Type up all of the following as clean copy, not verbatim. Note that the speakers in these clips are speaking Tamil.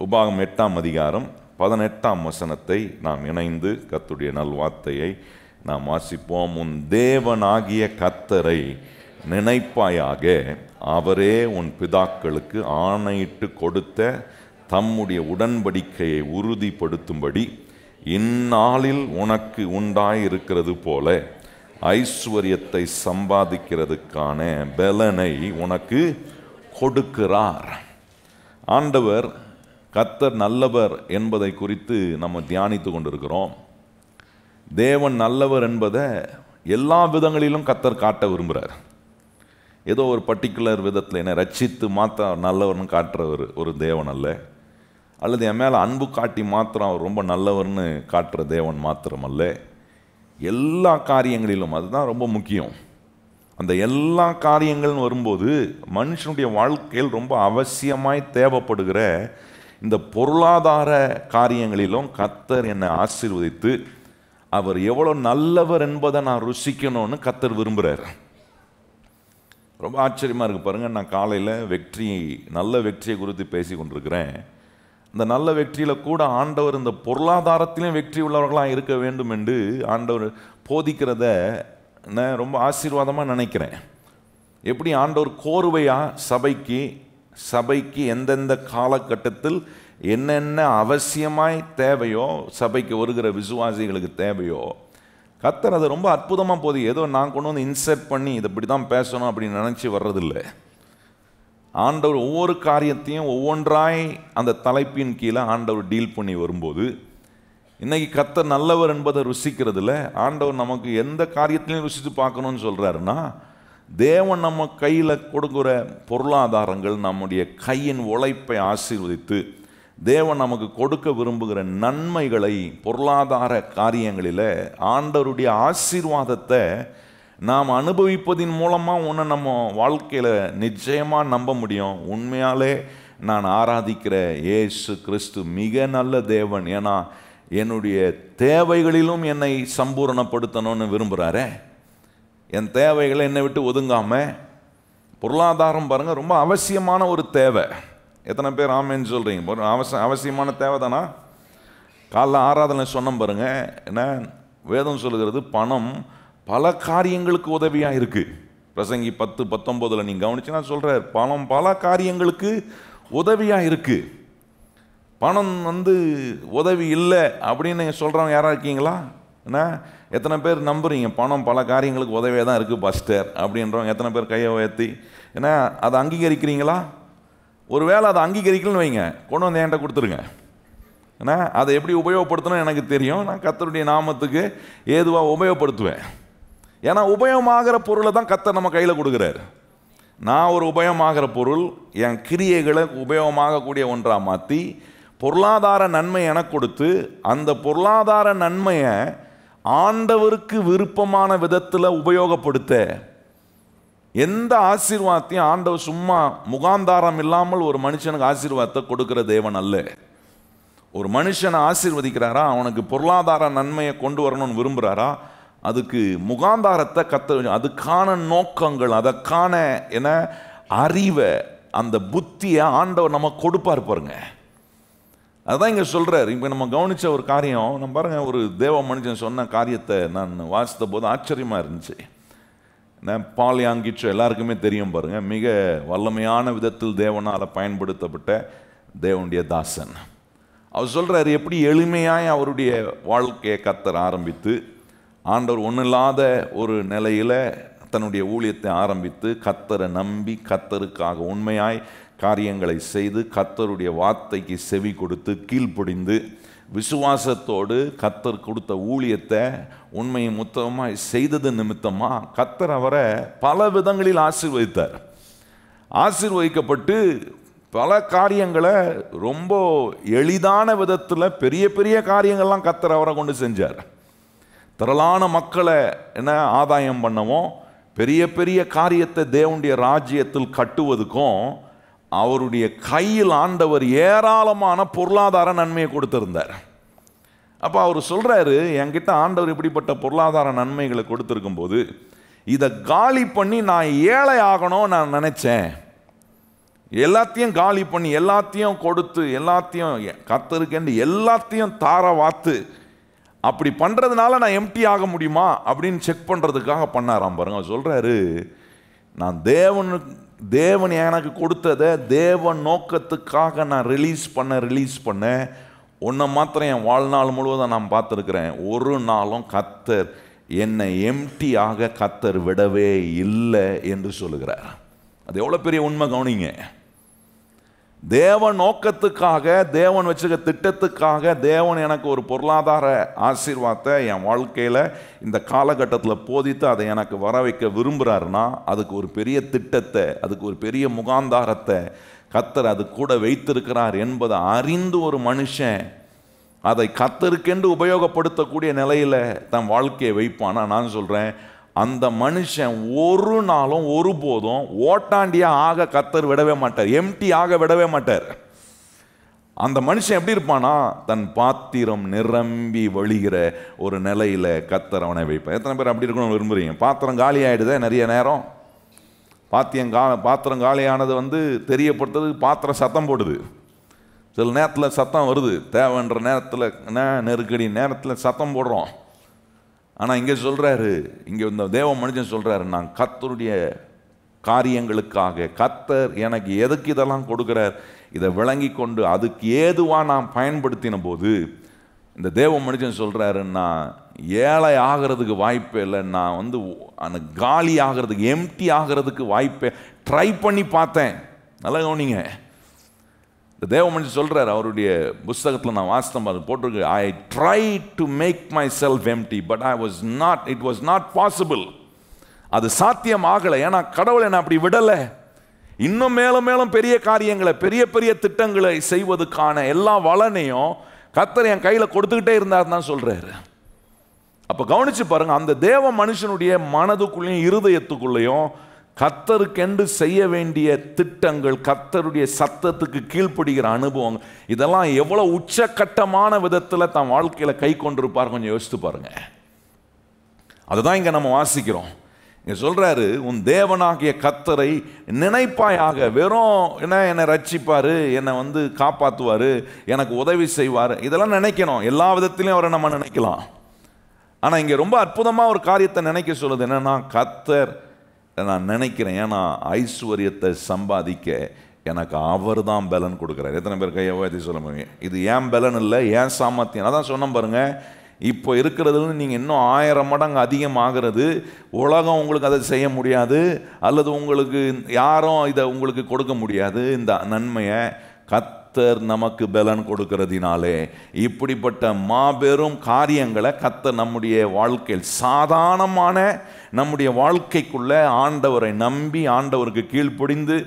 உபாகம் 8ஆம் அதிகாரம் 18ஆம் வசனத்தை நாம் இணைந்து கர்த்தருடைய நல்வார்த்தையை நாம் வாசிப்போம். உன் தேவனாகிய கர்த்தரை நினைப்பாயாக, அவரே உன் பிதாக்களுக்கு ஆணையிட்டு கொடுத்த தம்முடைய உடன்படிக்கையை உறுதிப்படுத்தும்படி இந்நாளில் உனக்கு உண்டாயிருக்கிறது போல ஐஸ்வர்யத்தை சம்பாதிக்கிறதுக்கான பலனை உனக்கு கொடுக்கிறார். ஆண்டவர் கர்த்தர் நல்லவர் என்பதை குறித்து நம்ம தியானித்து கொண்டிருக்கிறோம். தேவன் நல்லவர் என்பதை எல்லா விதங்களிலும் கர்த்தர் காட்ட விரும்புகிறார். ஏதோ ஒரு பர்டிகுலர் விதத்தில் என்னை ரட்சித்து மாத்திர நல்லவர்னு காட்டுறவர் ஒரு தேவன் அல்ல, அல்லது என் மேலே அன்பு காட்டி மாத்திரம் அவர் ரொம்ப நல்லவர்னு காட்டுற தேவன் மாத்திரம் அல்ல. எல்லா காரியங்களிலும் அதுதான் ரொம்ப முக்கியம். அந்த எல்லா காரியங்கள்னு வரும்போது மனுஷனுடைய வாழ்க்கையில் ரொம்ப அவசியமாய் தேவைப்படுகிற இந்த பொருளாதார காரியங்களிலும் கர்த்தர் என்னை ஆசீர்வதித்து அவர் எவ்வளோ நல்லவர் என்பதை நான் ருசிக்கணும்னு கர்த்தர் விரும்புகிறார். ரொம்ப ஆச்சரியமாக இருக்குது பாருங்கள். நான் காலையில் நல்ல வெற்றியை குறித்து பேசி கொண்டிருக்கிறேன். இந்த நல்ல வெற்றியில் கூட ஆண்டவர் இந்த பொருளாதாரத்திலையும் வெற்றி உள்ளவர்களாக இருக்க வேண்டும் என்று ஆண்டவர் போதிக்கிறத நான் ரொம்ப ஆசீர்வாதமாக நினைக்கிறேன். எப்படி ஆண்டவர் கோர்வையாக சபைக்கு எந்தெந்த காலகட்டத்தில் என்னென்ன அவசியமாய் தேவையோ, சபைக்கு வருகிற விசுவாசிகளுக்கு தேவையோ, கர்த்தர் அதை ரொம்ப அற்புதமாக போதி. ஏதோ நான் கொண்டு வந்து இன்சர்ட் பண்ணி இதை இப்படி தான் பேசணும் அப்படின்னு நினச்சி வர்றதில்லை. ஆண்டவர் ஒவ்வொரு காரியத்தையும் ஒவ்வொன்றாய் அந்த தலைப்பின் கீழே ஆண்டவர் டீல் பண்ணி வரும்போது, இன்னைக்கு கர்த்தர் நல்லவர் என்பதை ருசிக்கிறதுல ஆண்டவர் நமக்கு எந்த காரியத்திலையும் ருசித்து பார்க்கணும்னு சொல்கிறாருன்னா, தேவன் நம்ம கையில் கொடுக்குற பொருளாதாரங்கள் நம்முடைய கையின் உழைப்பை ஆசீர்வதித்து தேவன் நமக்கு கொடுக்க விரும்புகிற நன்மைகளை பொருளாதார காரியங்களில் ஆண்டவருடைய ஆசீர்வாதத்தை நாம் அனுபவிப்பதின் மூலமாக ஒன்று நம்ம வாழ்க்கையில் நிச்சயமாக நம்ப முடியும். உண்மையாலே நான் ஆராதிக்கிற இயேசு கிறிஸ்து மிக நல்ல தேவன், ஏன்னா என்னுடைய தேவைகளிலும் என்னை சம்பூரணப்படுத்தணும்னு விரும்புகிறாரே. என் தேவைகளை என்னை விட்டு ஒதுங்காமல், பொருளாதாரம் பாருங்கள் ரொம்ப அவசியமான ஒரு தேவை. எத்தனை பேர் ஆமேன்னு சொல்கிறீங்க? அவசியமான தேவை தானா? காலைல ஆராதனை சொன்னோம் பாருங்கள். என்ன வேதம் சொல்லுகிறது? பணம் பல காரியங்களுக்கு உதவியாக இருக்குது. பிரசங்கி 10:19 நீங்கள் கவனிச்சுன்னா சொல்கிறார், பணம் பல காரியங்களுக்கு உதவியாக இருக்குது. பணம் உதவி இல்லை அப்படின்னு சொல்கிறவங்க யாராக இருக்கீங்களா? என்ன எத்தனை பேர் நம்புறீங்க பணம் பல காரியங்களுக்கு உதவியாக தான் இருக்குது பாஸ்டர் அப்படின்றவங்க எத்தனை பேர் கையை உயர்த்தி ஏன்னா அதை அங்கீகரிக்கிறீங்களா? ஒரு வேளை அதை அங்கீகரிக்கலன்னு வைங்க, கொண்டு வந்து என்கிட்ட கொடுத்துருங்க. ஏன்னா அதை எப்படி உபயோகப்படுத்தணும் எனக்கு தெரியும். நான் கர்த்தருடைய நாமத்துக்கு ஏதுவாக உபயோகப்படுத்துவேன். ஏன்னா உபயோகமாகிற பொருளை தான் கர்த்தர் நம்ம கையில் கொடுக்குறாரு. நான் ஒரு உபயோகமாகிற பொருள் என் கிரியைகளை உபயோகமாகக்கூடிய ஒன்றாக மாற்றி பொருளாதார நன்மை எனக்கு கொடுத்து அந்த பொருளாதார நன்மையை ஆண்டவருக்கு விருப்பமான விதத்தில் உபயோகப்படுத்த, எந்த ஆசீர்வாதத்தையும் ஆண்டவர் சும்மா முகாந்தாரம் இல்லாமல் ஒரு மனுஷனுக்கு ஆசீர்வாதத்தை கொடுக்கிற தேவன் அல்ல. ஒரு மனுஷனை ஆசீர்வதிக்கிறாரா, அவனுக்கு பொருளாதார நன்மையை கொண்டு வரணும்னு விரும்புகிறாரா, அதுக்கு முகாந்தாரத்தை அதுக்கான நோக்கங்கள், அதற்கான அறிவை, அந்த புத்தியை ஆண்டவர் நம்ம கொடுப்பார் பாருங்க. அதுதான் இங்கே சொல்கிறார். இப்போ நம்ம கவனித்த ஒரு காரியம் நம்ம பாருங்கள். ஒரு தேவ மனுஷன் சொன்ன காரியத்தை நான் வாசித்த போது ஆச்சரியமாக இருந்துச்சு. பால் யாங்கிச்சோ எல்லாருக்குமே தெரியும் பாருங்கள். மிக வல்லமையான விதத்தில் தேவனால் பயன்படுத்தப்பட்ட தேவனுடைய தாசன். அவர் சொல்கிறார், எப்படி எளிமையாய் அவருடைய வாழ்க்கையை கர்த்தர் ஆரம்பித்து, ஆண்டவர் ஒன்றும் இல்லாத ஒரு நிலையில் தன்னுடைய ஊழியத்தை ஆரம்பித்து கர்த்தரை நம்பி கர்த்தருக்காக உண்மையாய் காரியங்களை செய்து கர்த்தருடைய வார்த்தைக்கு செவி கொடுத்து கீழ்ப்படிந்து விசுவாசத்தோடு கர்த்தர் கொடுத்த ஊழியத்தை உண்மையை மொத்தமாக செய்தது நிமித்தமாக கர்த்தர் அவரை பல விதங்களில் ஆசீர்வதித்தார். ஆசீர்வதிக்கப்பட்டு பல காரியங்களை ரொம்ப எளிதான விதத்தில் பெரிய பெரிய காரியங்கள்லாம் கர்த்தர் அவரை கொண்டு செஞ்சார். திரளான மக்களை ஆதாயம் பண்ணவும், பெரிய பெரிய காரியத்தை தேவனுடைய ராஜ்யத்தில் கட்டுவதுக்கும் அவருடைய கையில் ஆண்டவர் ஏராளமான பொருளாதார நன்மையை கொடுத்திருந்தார். அப்போ அவர் சொல்கிறாரு, என்கிட்ட ஆண்டவர் இப்படிப்பட்ட பொருளாதார நன்மைகளை கொடுத்துருக்கும் போது இதை காலி பண்ணி நான் ஏழை ஆகணும் நான் நினச்சேன். எல்லாத்தையும் காலி பண்ணி எல்லாத்தையும் கொடுத்து எல்லாத்தையும் கர்த்தருக்கு எல்லாத்தையும் தார வாத்து அப்படி பண்ணுறதுனால நான் எம்டி ஆக முடியுமா அப்படின்னு செக் பண்ணுறதுக்காக பண்ணாராம் பாருங்க. சொல்கிறாரு, நான் தேவன் எனக்கு கொடுத்ததை தேவன் நோக்கத்துக்காக நான் ரிலீஸ் பண்ண ஒன்றை மாத்திரம் என் வாழ்நாள் முழுவதும் நான் பார்த்துருக்கிறேன். ஒரு நாளும் கர்த்தர் என்னை எம்டி ஆக கர்த்தர் விடவே இல்லை என்று சொல்லுகிறார். அது எவ்வளோ பெரிய உண்மை கவனிங்க. தேவன் நோக்கத்துக்காக, தேவன் வச்சுக்க திட்டத்துக்காக தேவன் எனக்கு ஒரு பொருளாதார ஆசீர்வாதத்தை என் வாழ்க்கையில் இந்த காலகட்டத்தில் போதித்து அதை எனக்கு வர வைக்க விரும்புகிறாருன்னா அதுக்கு ஒரு பெரிய திட்டத்தை, அதுக்கு ஒரு பெரிய முகாந்தாரத்தை கர்த்தர் அது கூட வைத்திருக்கிறார் என்பதை அறிந்து ஒரு மனுஷன் அதை கர்த்தருக்கென்று உபயோகப்படுத்தக்கூடிய நிலையில் தன் வாழ்க்கையை வைப்பானா, நான் சொல்கிறேன் அந்த மனுஷன் ஒரு நாளும் ஒருபோதும் ஓட்டாண்டியாக ஆக கர்த்தர் விடவே மாட்டார், எம்டி ஆக விடவே மாட்டார். அந்த மனுஷன் எப்படி இருப்பானா, தன் பாத்திரம் நிரம்பி வழிகிற ஒரு நிலையில் கர்த்தர் அவனை வைப்பார். எத்தனை பேர் அப்படி இருக்கணும்னு விரும்புகிறீங்க? பாத்திரம் காலி ஆகிடுதே நிறைய நேரம். பாத்திரம் காலியானது தெரியப்படுத்துறதுக்கு பாத்திரம் சத்தம் போடுது. சில நேரத்தில் சத்தம் வருது, தேவைன்ற நேரத்தில் நெருக்கடி நேரத்தில் சத்தம் போடுறோம். ஆனால் இங்கே சொல்கிறாரு, இங்கே இந்த தேவ மனுஷன் சொல்கிறாரு, நான் கர்த்தருடைய காரியங்களுக்காக கர்த்தர் எனக்கு எதுக்கு இதெல்லாம் கொடுக்குறார் இதை விளங்கி கொண்டு அதுக்கு ஏதுவாக நான் பயன்படுத்தின போது இந்த தேவ மனுஷன் சொல்கிறாரு, நான் ஏழை ஆகிறதுக்கு வாய்ப்பே இல்லை, நான் அந்த காலி ஆகிறதுக்கு எம்டி ஆகிறதுக்கு வாய்ப்பே ட்ரை பண்ணி பார்த்தேன். நல்லா கவனிங்க, இந்த தேவ மனுஷன் சொல்கிறார், அவருடைய புஸ்தகத்தில் நான் வாசித்தேன், அது போட்டிருக்கு, I try to make myself empty but it was not possible. அது சாத்தியம் ஆகலை. ஏன்னா கடவுளை நான் அப்படி விடலை. இன்னும் மேலும் மேலும் பெரிய காரியங்களை, பெரிய பெரிய திட்டங்களை செய்வதற்கான எல்லா வளனையும் கர்த்தர் என் கையில் கொடுத்துக்கிட்டே இருந்தார் தான் சொல்கிறாரு. அப்போ கவனிச்சு பாருங்க, அந்த தேவ மனுஷனுடைய மனதுக்குள்ளேயும் இருதயத்துக்குள்ளேயும் கர்த்தருக்கென்று செய்ய வேண்டிய திட்டங்கள், கர்த்தருடைய சத்தத்துக்கு கீழ்ப்படுகிற அனுபவம், இதெல்லாம் எவ்வளோ உச்சக்கட்டமான விதத்தில் தன் வாழ்க்கையில் கை கொண்டிருப்பார் கொஞ்சம் யோசித்து பாருங்க. அதுதான் இங்கே நம்ம வாசிக்கிறோம். இங்கே சொல்கிறாரு, உன் தேவனாகிய கர்த்தரை நினைப்பாயாக. வெறும் என்னை ரட்சிப்பார், என்னை காப்பாற்றுவார், எனக்கு உதவி செய்வார், இதெல்லாம் நினைக்கணும். எல்லா விதத்திலையும் அவரை நம்ம நினைக்கலாம். ஆனால் இங்கே ரொம்ப அற்புதமாக ஒரு காரியத்தை நினைக்க சொல்லுது. என்னென்னா, கர்த்தர் நான் நினைக்கிறேன், ஏன்னா ஐஸ்வர்யத்தை சம்பாதிக்க எனக்கு அவர் தான் பலன் கொடுக்குறாரு. எத்தனை பேர் கையவாதி சொல்ல முடியும்? இது ஏன் பலன் இல்லை, ஏன் சாமர்த்தியம். அதான் சொன்ன பாருங்க, இப்போ இருக்கிறதுல நீங்கள் இன்னும் 1000 மடங்கு அதிகமாகிறது. உலகம் உங்களுக்கு அதை செய்ய முடியாது, அல்லது உங்களுக்கு யாரும் இதை உங்களுக்கு கொடுக்க முடியாது. இந்த நன்மையை கர்த்தர் நமக்கு பலன் கொடுக்கிறதினாலே இப்படிப்பட்ட மாபெரும் காரியங்களை கர்த்தர் நம்முடைய வாழ்க்கையில், சாதாரணமான நம்முடைய வாழ்க்கைக்குள்ள ஆண்டவரை நம்பி ஆண்டவருக்கு கீழ்ப்படிந்து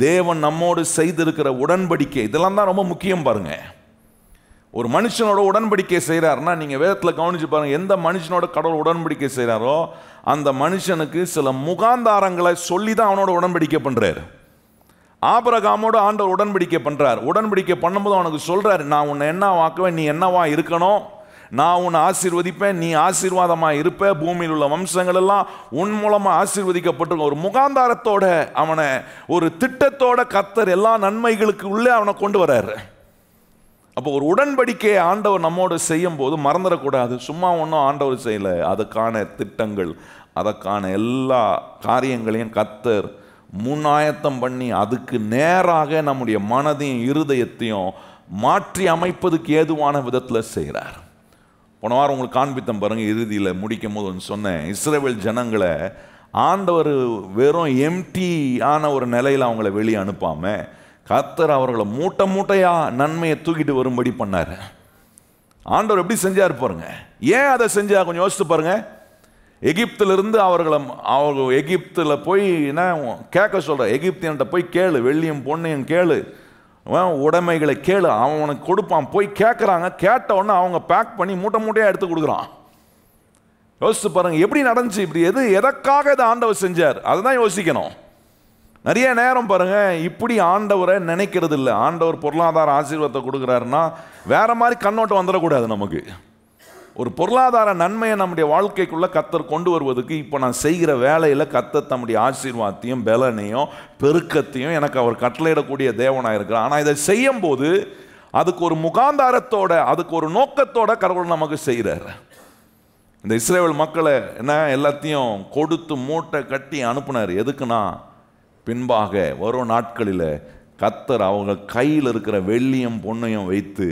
தேவன் நம்மோடு செய்திருக்கிற உடன்படிக்கை, இதெல்லாம் தான் ரொம்ப முக்கியம் பாருங்க. ஒரு மனுஷனோட உடன்படிக்கை செய்கிறாருன்னா நீங்கள் வேதத்தில் கவனிச்சு பாருங்க, எந்த மனுஷனோட கடவுள் உடன்படிக்கை செய்கிறாரோ அந்த மனுஷனுக்கு சில முகாந்தாரங்களை சொல்லி தான் அவனோட உடன்படிக்கை பண்ணுறாரு. ஆபிரகாமோட ஆண்டவர் உடன்படிக்கை பண்ணுறார். உடன்படிக்கை பண்ணும்போது அவனுக்கு சொல்கிறார், நான் உன்னை என்ன வாக்குவேன், நீ என்னவா இருக்கணும், நான் உன்னை ஆசீர்வதிப்பேன், நீ ஆசீர்வாதமாக இருப்ப, பூமியில் உள்ள வம்சங்கள் எல்லாம் உன் மூலமாக ஆசீர்வதிக்கப்பட்டிருக்க. ஒரு முகாந்தாரத்தோட, அவனை ஒரு திட்டத்தோட கர்த்தர் எல்லா நன்மைகளுக்கு உள்ளே அவனை கொண்டு வர்றாரு. அப்போ ஒரு உடன்படிக்கையை ஆண்டவர் நம்மோடு செய்யும் போது மறந்துடக்கூடாது. சும்மா ஒன்றும் ஆண்டவர் செய்யலை, அதுக்கான திட்டங்கள், அதற்கான எல்லா காரியங்களையும் கர்த்தர் முன்னாயத்தம் பண்ணி அதுக்கு நேராக நம்முடைய மனதையும் இருதயத்தையும் மாற்றி அமைப்பதுக்கு ஏதுவான விதத்தில் செய்கிறார். போன வாரம் உங்களுக்கு காண்பித்தம் பாருங்க, இறுதியில் முடிக்கும் போது ஒன்று சொன்னேன். இஸ்ரவேல் ஜனங்களை ஆண்டவர் வெறும் எம்டியான ஒரு நிலையில் அவங்கள வெளியே அனுப்பாமல் கர்த்தர் அவர்களை மூட்டை மூட்டையாக நன்மையை தூக்கிட்டு வரும்படி பண்ணார். ஆண்டவர் எப்படி செஞ்சார் பாருங்க. ஏன் அதை செஞ்சா கொஞ்சம் யோசித்து பாருங்க. எகிப்திலிருந்து அவங்க எகிப்தில் போய் என்ன கேட்க சொல்கிற, எகிப்தியன்ட்ட போய் கேளு, வெள்ளியும் பொண்ணையும் கேளு, உடைமைகளை கேளு, அவன் உனக்கு கொடுப்பான். போய் கேட்குறாங்க, கேட்ட உடனே அவங்க பேக் பண்ணி மூட்டை மூட்டையாக எடுத்து கொடுக்குறான். யோசித்து பாருங்க எப்படி நடந்துச்சு, இப்படி எதற்காக இதை ஆண்டவர் செஞ்சார், அதுதான் யோசிக்கணும். நிறைய நேரம் பாருங்க இப்படி ஆண்டவரை நினைக்கிறது இல்லை. ஆண்டவர் பொருளாதார ஆசீர்வாதத்தை கொடுக்குறாருன்னா வேற மாதிரி கண்ணோட்டம் வந்துடக்கூடாது நமக்கு. ஒரு பொருளாதார நன்மையை நம்முடைய வாழ்க்கைக்குள்ள கர்த்தர் கொண்டு வருவதற்கு இப்போ நான் செய்கிற வேலையில் கர்த்தர் தம்முடைய ஆசீர்வாதத்தையும் பலனையும் பெருக்கத்தையும் எனக்கு அவர் கட்டளையிடக்கூடிய தேவனாக இருக்கிறார். ஆனால் இதை செய்யும் போது அதுக்கு ஒரு முகாந்தாரத்தோட, அதுக்கு ஒரு நோக்கத்தோட கடவுள் நமக்கு செய்கிறார். இந்த இஸ்ரவேல் மக்களை என்ன எல்லாத்தையும் கொடுத்து மூட்டை கட்டி அனுப்புனார். எதுக்குன்னா, பின்பாக வரும் நாட்களில் கர்த்தர் அவங்க கையில் இருக்கிற வெள்ளியும் பொன்னையும் வைத்து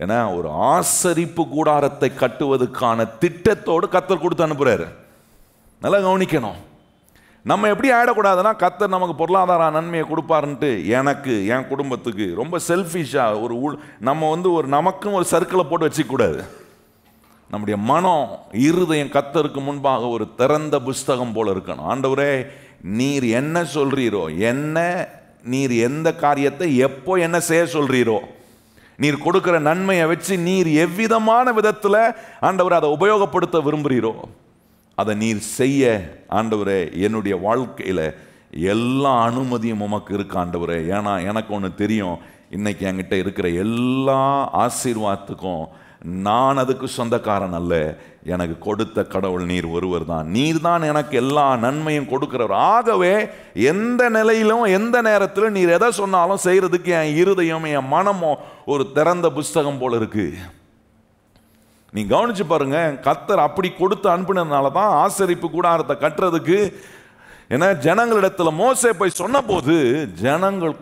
ஏன்னா ஒரு ஆசரிப்பு கூடாரத்தை கட்டுவதற்கான திட்டத்தோடு கர்த்தர் கொடுத்து அனுப்புறாரு. நல்லா கவனிக்கணும். நம்ம எப்படி ஆயிடக்கூடாதுன்னா, கர்த்தர் நமக்கு பொருளாதார நன்மையை கொடுப்பாருன்ட்டு எனக்கு என் குடும்பத்துக்கு ரொம்ப செல்ஃபிஷாக நம்ம ஒரு நமக்கும் ஒரு சர்க்கிளை போட்டு வச்சுக்கூடாது. நம்முடைய மனம் இருதயம் கர்த்தருக்கு முன்பாக ஒரு திறந்த புஸ்தகம் போல இருக்கணும். ஆண்டவரே, நீர் என்ன சொல்றீரோ, நீர் எந்த காரியத்தை எப்போ என்ன செய்ய சொல்றீரோ, நீர் கொடுக்கிற நன்மையை வச்சு நீர் எவ்விதமான விதத்தில் ஆண்டவரை அதை உபயோகப்படுத்த விரும்புகிறீரோ அதை நீர் செய்ய ஆண்டவரே என்னுடைய வாழ்க்கையில் எல்லா அனுமதியும் உமக்கு இருக்கு ஆண்டவரே. ஏன்னா எனக்கு ஒன்று தெரியும், இன்னைக்கு என்கிட்ட இருக்கிற எல்லா ஆசீர்வாதத்துக்கும் நான் அதுக்கு சொந்தக்காரன் அல்ல. எனக்கு கொடுத்த கடவுள் நீர் ஒருவர் தான். நீர் தான் எனக்கு எல்லா நன்மையும் கொடுக்கிறவர். ஆகவே எந்த நிலையிலும் எந்த நேரத்திலும் நீர் எதை சொன்னாலும் செய்யறதுக்கு என் இருதயம் என் மனமும் ஒரு திறந்த புஸ்தகம் போல இருக்கு. நீ கவனிச்சு பாருங்க, கர்த்தர் அப்படி கொடுத்து அனுப்பினதுனால தான் ஆசரிப்பு கூடாரத்தை கட்டுறதுக்கு ஏன்னா ஜனங்களிடத்துல மோசே போய் சொன்ன போது ஜனங்கள்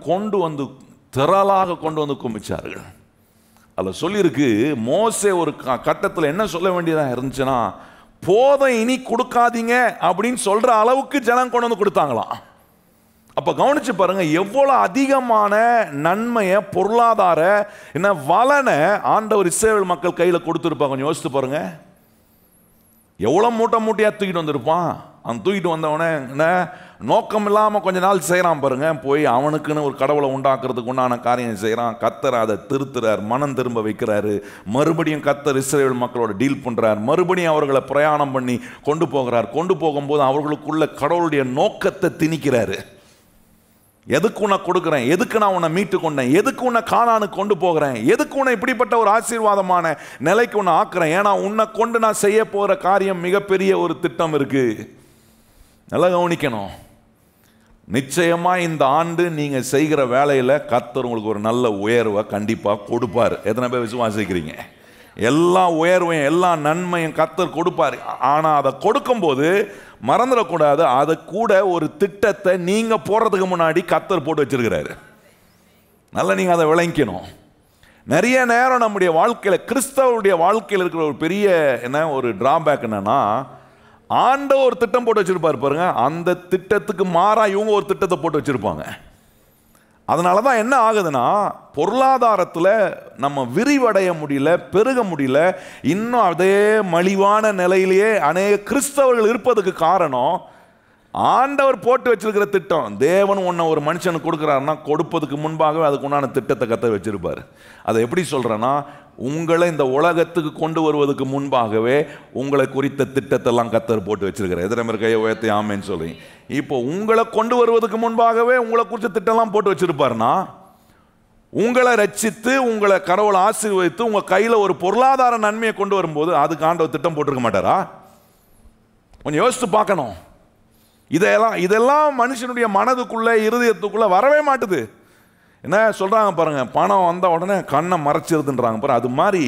திரளாக கொண்டு வந்து குமிச்சார்கள். அதில் சொல்லியிருக்கு, மோசே ஒரு கட்டத்தில் என்ன சொல்ல வேண்டியதாக இருந்துச்சுன்னா, போதும் இனி கொடுக்காதீங்க அப்படின்னு சொல்ற அளவுக்கு ஜனம் கொண்டு வந்து கொடுத்தாங்களாம். அப்போ கவனிச்சு பாருங்க, எவ்வளோ அதிகமான நன்மையை பொருளாதார வளனை ஆண்டவர் இஸ்ரவேல் மக்கள் கையில் கொடுத்துருப்பாங்க. கொஞ்சம் யோசித்து பாருங்க, எவ்வளோ மூட்டையாக தூக்கிட்டு வந்திருப்பான். அவன் தூக்கிட்டு வந்தவனே என்ன நோக்கம் இல்லாமல் கொஞ்ச நாள் செய்கிறான் பாருங்க. போய் அவனுக்குன்னு ஒரு கடவுளை உண்டாக்குறதுக்கு உண்டான காரியம் செய்கிறான். கர்த்தர் அதை திருத்துறார், மனம் திரும்ப வைக்கிறாரு. மறுபடியும் கர்த்தர் இஸ்ரவேல் மக்களோட டீல் பண்ணுறார். மறுபடியும் அவர்களை பிரயாணம் பண்ணி கொண்டு போகிறார். கொண்டு போகும்போது அவர்களுக்குள்ள கடவுளுடைய நோக்கத்தை திணிக்கிறாரு. எதுக்கு உன்னை கொடுக்குறேன், எதுக்கு நான் உன்னை மீட்டு கொண்டேன், எதுக்கு உன்னை கானானுக்கு கொண்டு போகிறேன், எதுக்கு உன்னை இப்படிப்பட்ட ஒரு ஆசீர்வாதமான நிலைக்கு உன்னை ஆக்குறேன். ஏன்னா உன்னை கொண்டு நான் செய்ய போகிற காரியம் மிகப்பெரிய ஒரு திட்டம் இருக்கு. நல்லா கவனிக்கணும். நிச்சயமா இந்த ஆண்டு நீங்க செய்கிற வேலையில கர்த்தர் உங்களுக்கு ஒரு நல்ல உயர்வை கண்டிப்பா கொடுப்பார். எத்தனை பேர் விசுவாசிக்கிறீங்க? எல்லா உயர்வையும் எல்லா நன்மையும் கர்த்தர் கொடுப்பார். ஆனா அதை கொடுக்கும்போது மறந்துடக்கூடாது, அது கூட ஒரு திட்டத்தை நீங்க போறதுக்கு முன்னாடி கர்த்தர் போட்டு வச்சிருக்கிறாரு. நல்லா நீங்க அதை விளங்கிக்கணும். நிறைய நேரம் நம்முடைய வாழ்க்கையில, கிறிஸ்தவருடைய வாழ்க்கையில் இருக்கிற ஒரு பெரிய ஒரு டிராபேக் என்னன்னா, ஆண்டவர் ஒரு திட்டம் போட்டு வச்சிருப்பாரு பாருங்க, அந்த திட்டத்துக்கு மாறா இவங்க ஒரு திட்டத்தை போட்டு வச்சிருப்பாங்க. அதனால தான் என்ன ஆகுதுன்னா, பொருளாதாரத்தில் நம்ம விரிவடைய முடியல, பெருக முடியல. இன்னும் அதே மலிவான நிலையிலேயே அநேக கிறிஸ்தவர்கள் இருப்பதுக்கு காரணம், ஆண்டவர் போட்டு வச்சிருக்கிற திட்டம். தேவன் ஒன்று ஒரு மனுஷனுக்கு கொடுக்குறாருன்னா கொடுப்பதுக்கு முன்பாகவே அதுக்கு உண்டான திட்டத்தை கர்த்தர் வச்சிருப்பார். அதை எப்படி சொல்கிறேன்னா, உங்களை இந்த உலகத்துக்கு கொண்டு வருவதற்கு முன்பாகவே உங்களை குறித்த திட்டத்தெல்லாம் கர்த்தர் போட்டு வச்சிருக்கிறார். எதிர கையை உயர்த்தி ஆமேன்னு சொல்லி, இப்போ உங்களை கொண்டு வருவதற்கு முன்பாகவே உங்களை குறித்த திட்டம்லாம் போட்டு வச்சிருப்பாருன்னா, உங்களை ரட்சித்து உங்களை கடவுளை ஆசீர்வதித்து உங்கள் கையில் ஒரு பொருளாதார நன்மையை கொண்டு வரும்போது அதுக்கு ஆண்டவர் திட்டம் போட்டிருக்க மாட்டாரா? கொஞ்சம் யோசித்து பார்க்கணும். இதெல்லாம் மனுஷனுடைய மனதுக்குள்ள இருதயத்துக்குள்ள வரவே மாட்டுது. என்ன சொல்றாங்க பாருங்க, பணம் வந்த உடனே கண்ணை மறைச்சிருதுன்றாங்க பாரு. அது மாதிரி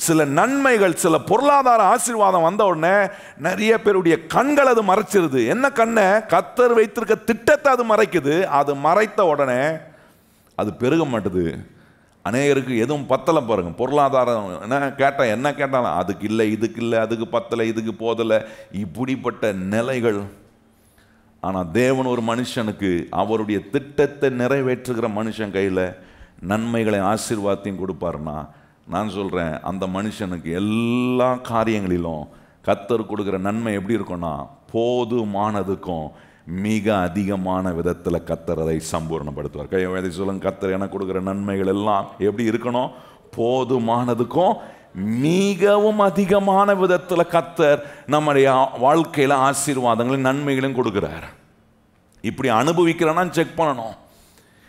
சில நன்மைகள், சில பொருளாதார ஆசீர்வாதம் வந்த உடனே நிறைய பேருடைய கண்கள் அது மறைச்சிருது. என்ன கண்ணை? கர்த்தர் வைத்திருக்க திட்டத்தை அது மறைக்குது. அது மறைத்த உடனே அது பெருக மாட்டுது. அநேகருக்கு எதுவும் பத்தலை பாருங்க. பொருளாதாரம் என்ன கேட்டாலும் அதுக்கு இல்லை, இதுக்கு இல்லை, அதுக்கு பத்தலை, இதுக்கு போதலை, இப்படிப்பட்ட நிலைகள். ஆனால் தேவன் ஒரு மனுஷனுக்கு அவருடைய திட்டத்தை நிறைவேற்றுகிற மனுஷன் கையில் நன்மைகளை ஆசீர்வாதத்தையும் கொடுப்பாருன்னா, நான் சொல்கிறேன், அந்த மனுஷனுக்கு எல்லா காரியங்களிலும் கர்த்தர் கொடுக்குற நன்மை எப்படி இருக்கும்னா, போதுமானதுக்கும் மிக அதிகமான விதத்தில் கர்த்தர் அதை சம்பூர்ணப்படுத்துவார். கையை சொல்லுங்க, கர்த்தர் எனக்கு கொடுக்குற நன்மைகள் எல்லாம் எப்படி இருக்கணும்? போதுமானதுக்கும் மிகவும் அதிகமான விதத்தில் கர்த்தர் நம்முடைய வாழ்க்கையில் ஆசீர்வாதங்களையும் நன்மைகளையும் கொடுக்கிறார். இப்படி அனுபவிக்கிறேன்னா செக் பண்ணணும்.